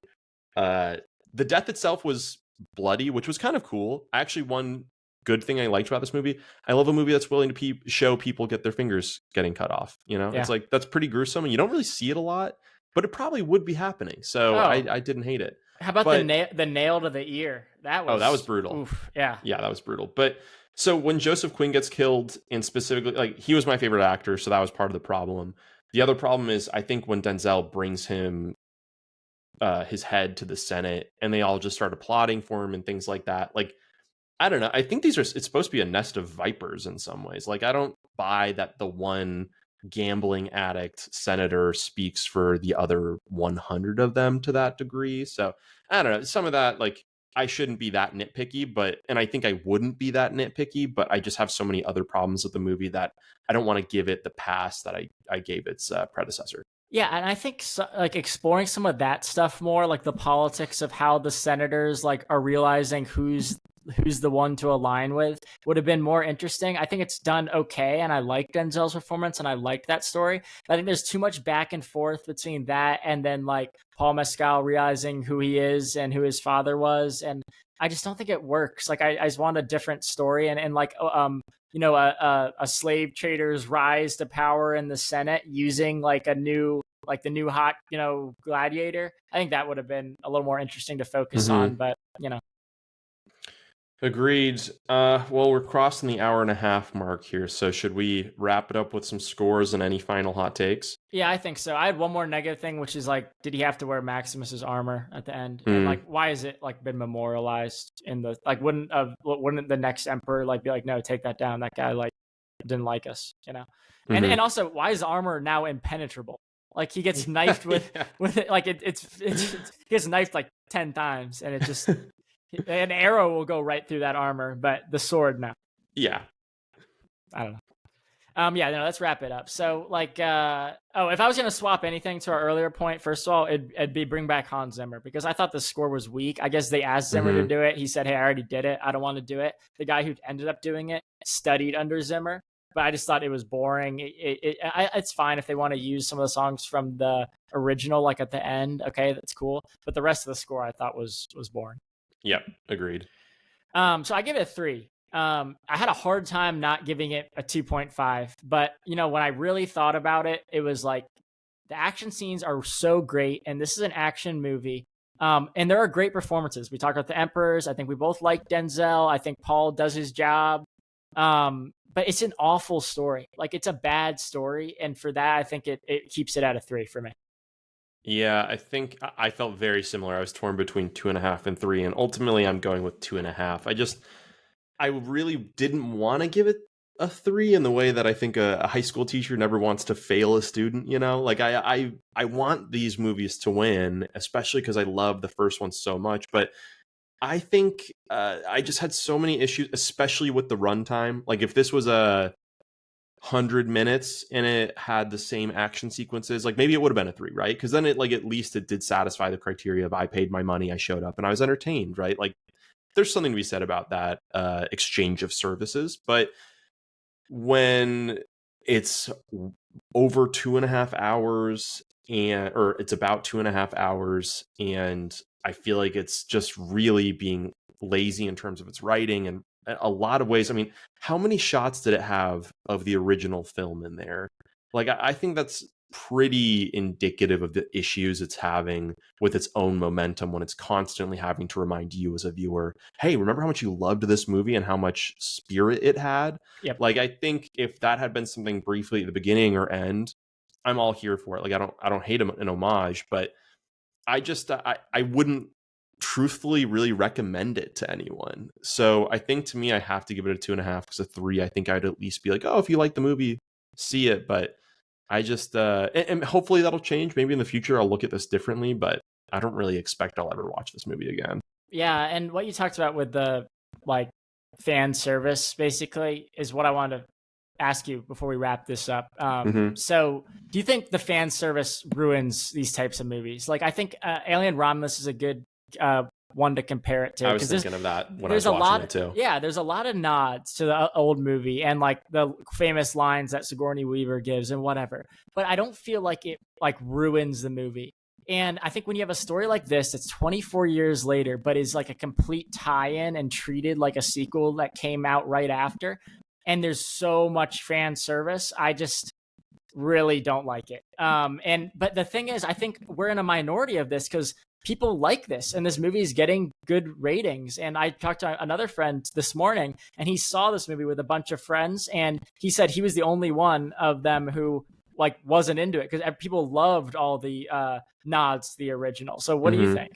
The death itself was bloody, which was kind of cool. Actually, one good thing I liked about this movie, I love a movie that's willing to show people get their fingers getting cut off. It's like, that's pretty gruesome and you don't really see it a lot, but it probably would be happening. So I didn't hate it. How about the nail to the ear? That was brutal. Oof, yeah, that was brutal. But so when Joseph Quinn gets killed, and specifically, like, he was my favorite actor, so that was part of the problem. The other problem is, I think when Denzel brings him his head to the Senate, and they all just start applauding for him and things like that. Like, I don't know. I think it's supposed to be a nest of vipers in some ways. Like, I don't buy that the one gambling addict senator speaks for the other 100 of them to that degree. So I don't know, some of that, like, I shouldn't be that nitpicky, and I think I wouldn't be that nitpicky, but I just have so many other problems with the movie that I don't want to give it the pass that I gave its predecessor. Yeah, and I think so, like exploring some of that stuff more, like the politics of how the senators like are realizing who's the one to align with, would have been more interesting. I think it's done okay, and I like Denzel's performance, and I liked that story. I think there's too much back and forth between that and then like Paul Mescal realizing who he is and who his father was, and I just don't think it works. Like I just want a different story, and like a slave trader's rise to power in the Senate using like the new hot, gladiator. I think that would have been a little more interesting to focus on, but Agreed. Well, we're crossing the hour and a half mark here, so should we wrap it up with some scores and any final hot takes? Yeah, I think so. I had one more negative thing, which is like, did he have to wear Maximus's armor at the end? And like, why is it like been memorialized in the like? Wouldn't the next emperor like be like, no, take that down? That guy like didn't like us, And also, why is armor now impenetrable? Like he gets knifed with it, like it's he gets knifed like 10 times, and it just an arrow will go right through that armor, but the sword, no. Yeah. I don't know. Yeah, no, let's wrap it up. So, like, if I was going to swap anything to our earlier point, first of all, it'd be bring back Hans Zimmer, because I thought the score was weak. I guess they asked Zimmer to do it. He said, hey, I already did it. I don't want to do it. The guy who ended up doing it studied under Zimmer, but I just thought it was boring. It's fine if they want to use some of the songs from the original, like at the end. Okay, that's cool. But the rest of the score I thought was boring. Yep, agreed. So I give it a 3. I had a hard time not giving it a 2.5, but when I really thought about it, it was like the action scenes are so great, and this is an action movie. And there are great performances. We talked about the Emperors. I think we both like Denzel. I think Paul does his job. But it's an awful story. Like, it's a bad story, and for that, I think it keeps it at a 3 for me. Yeah, I think I felt very similar. I was torn between 2.5 and 3, and ultimately I'm going with 2.5. I really didn't want to give it a 3 in the way that I think a high school teacher never wants to fail a student, Like I want these movies to win, especially because I love the first one so much. But I think I just had so many issues, especially with the runtime. Like if this was 100 minutes and it had the same action sequences, like maybe it would have been a 3, right? Because then at least it did satisfy the criteria of I paid my money, I showed up, and I was entertained, right? Like there's something to be said about that exchange of services. But when it's over 2.5 hours or it's about 2.5 hours, and I feel like it's just really being lazy in terms of its writing and a lot of ways. I mean, how many shots did it have of the original film in there? Like, I think that's pretty indicative of the issues it's having with its own momentum when it's constantly having to remind you as a viewer, hey, remember how much you loved this movie and how much spirit it had? Yep. Like, I think if that had been something briefly at the beginning or end, I'm all here for it. Like, I don't hate an homage, but I wouldn't truthfully really recommend it to anyone. So I think to me, I have to give it a 2.5, because a 3, I think I'd at least be like, oh, if you like the movie, see it. But I just and hopefully that'll change. Maybe in the future I'll look at this differently, but I don't really expect I'll ever watch this movie again. Yeah, and what you talked about with the like fan service basically is what I wanted to ask you before we wrap this up. So do you think the fan service ruins these types of movies? Like, I think Alien Romulus is a good one to compare it to. I was thinking of that when I was watching it too. Yeah, there's a lot of nods to the old movie and like the famous lines that Sigourney Weaver gives and whatever. But I don't feel like it like ruins the movie. And I think when you have a story like this, that's 24 years later, but is like a complete tie-in and treated like a sequel that came out right after, and there's so much fan service, I just really don't like it. But the thing is, I think we're in a minority of this because people like this, and this movie is getting good ratings. And I talked to another friend this morning, and he saw this movie with a bunch of friends, and he said he was the only one of them who like wasn't into it, because people loved all the nods to the original. So what do you think?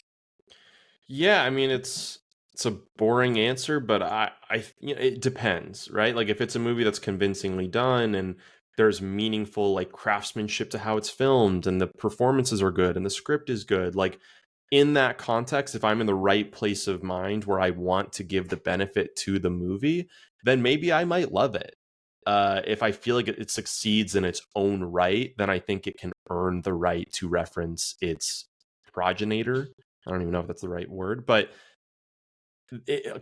Yeah, I mean, it's a boring answer, but it depends, right? Like if it's a movie that's convincingly done and there's meaningful like craftsmanship to how it's filmed, and the performances are good and the script is good. Like in that context, if I'm in the right place of mind where I want to give the benefit to the movie, then maybe I might love it. If I feel like it succeeds in its own right, then I think it can earn the right to reference its progenitor. I don't even know if that's the right word, but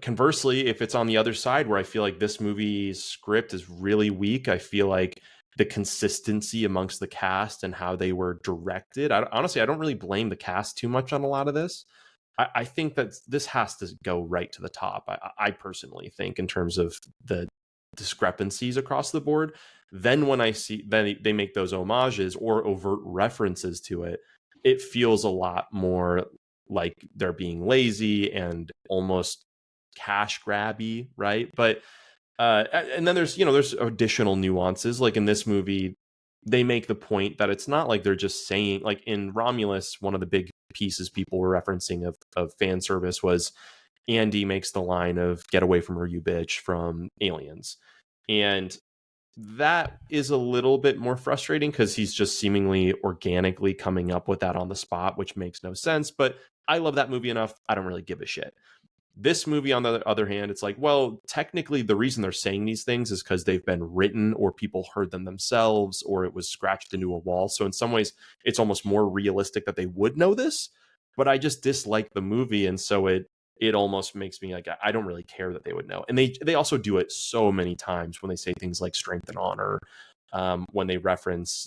conversely, if it's on the other side where I feel like this movie's script is really weak, I feel like the consistency amongst the cast and how they were directed. Honestly, I don't really blame the cast too much on a lot of this. I think that this has to go right to the top. I personally think in terms of the discrepancies across the board. Then when I see then they make those homages or overt references to it, it feels a lot more like they're being lazy and almost cash grabby, right? But and then there's additional nuances. Like in this movie, they make the point that it's not like they're just saying, like in Romulus, one of the big pieces people were referencing of fan service was Andy makes the line of "Get away from her, you bitch" from Aliens, and that is a little bit more frustrating because he's just seemingly organically coming up with that on the spot, which makes no sense. But I love that movie enough. I don't really give a shit. This movie, on the other hand, it's like, well, technically the reason they're saying these things is because they've been written or people heard them themselves or it was scratched into a wall. So in some ways, it's almost more realistic that they would know this. But I just dislike the movie, and so it almost makes me like I don't really care that they would know. And they also do it so many times when they say things like strength and honor, when they reference,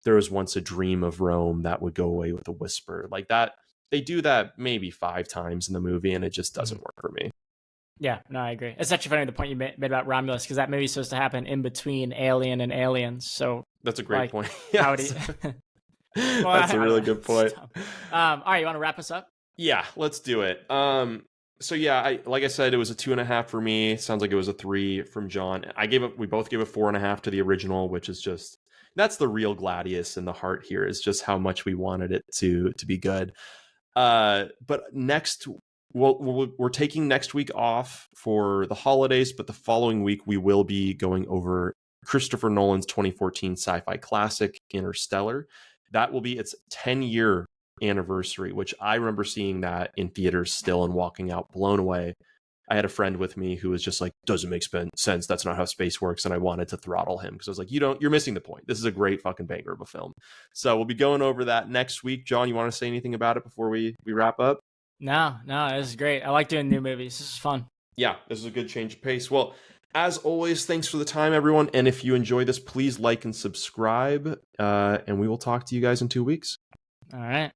there was once a dream of Rome that would go away with a whisper, like that. They do that maybe 5 times in the movie, and it just doesn't work for me. Yeah, no, I agree. It's actually funny the point you made about Romulus, because that movie's supposed to happen in between Alien and Aliens. So that's a great point. How do you... Well, that's a really good point. All right, you want to wrap us up? Yeah, let's do it. So yeah, like I said, it was a 2.5 for me. Sounds like it was a 3 from John. We both gave a 4.5 to the original, which is just, that's the real Gladius in the heart here, is just how much we wanted it to be good. But next, we're taking next week off for the holidays, but the following week we will be going over Christopher Nolan's 2014 sci-fi classic Interstellar. That will be its 10-year anniversary, which I remember seeing that in theaters still and walking out blown away. I had a friend with me who was just like, doesn't make sense. That's not how space works. And I wanted to throttle him because I was like, you're missing the point. This is a great fucking banger of a film. So we'll be going over that next week. John, you want to say anything about it before we wrap up? No, this is great. I like doing new movies. This is fun. Yeah, this is a good change of pace. Well, as always, thanks for the time, everyone. And if you enjoy this, please like and subscribe. And we will talk to you guys in 2 weeks. All right.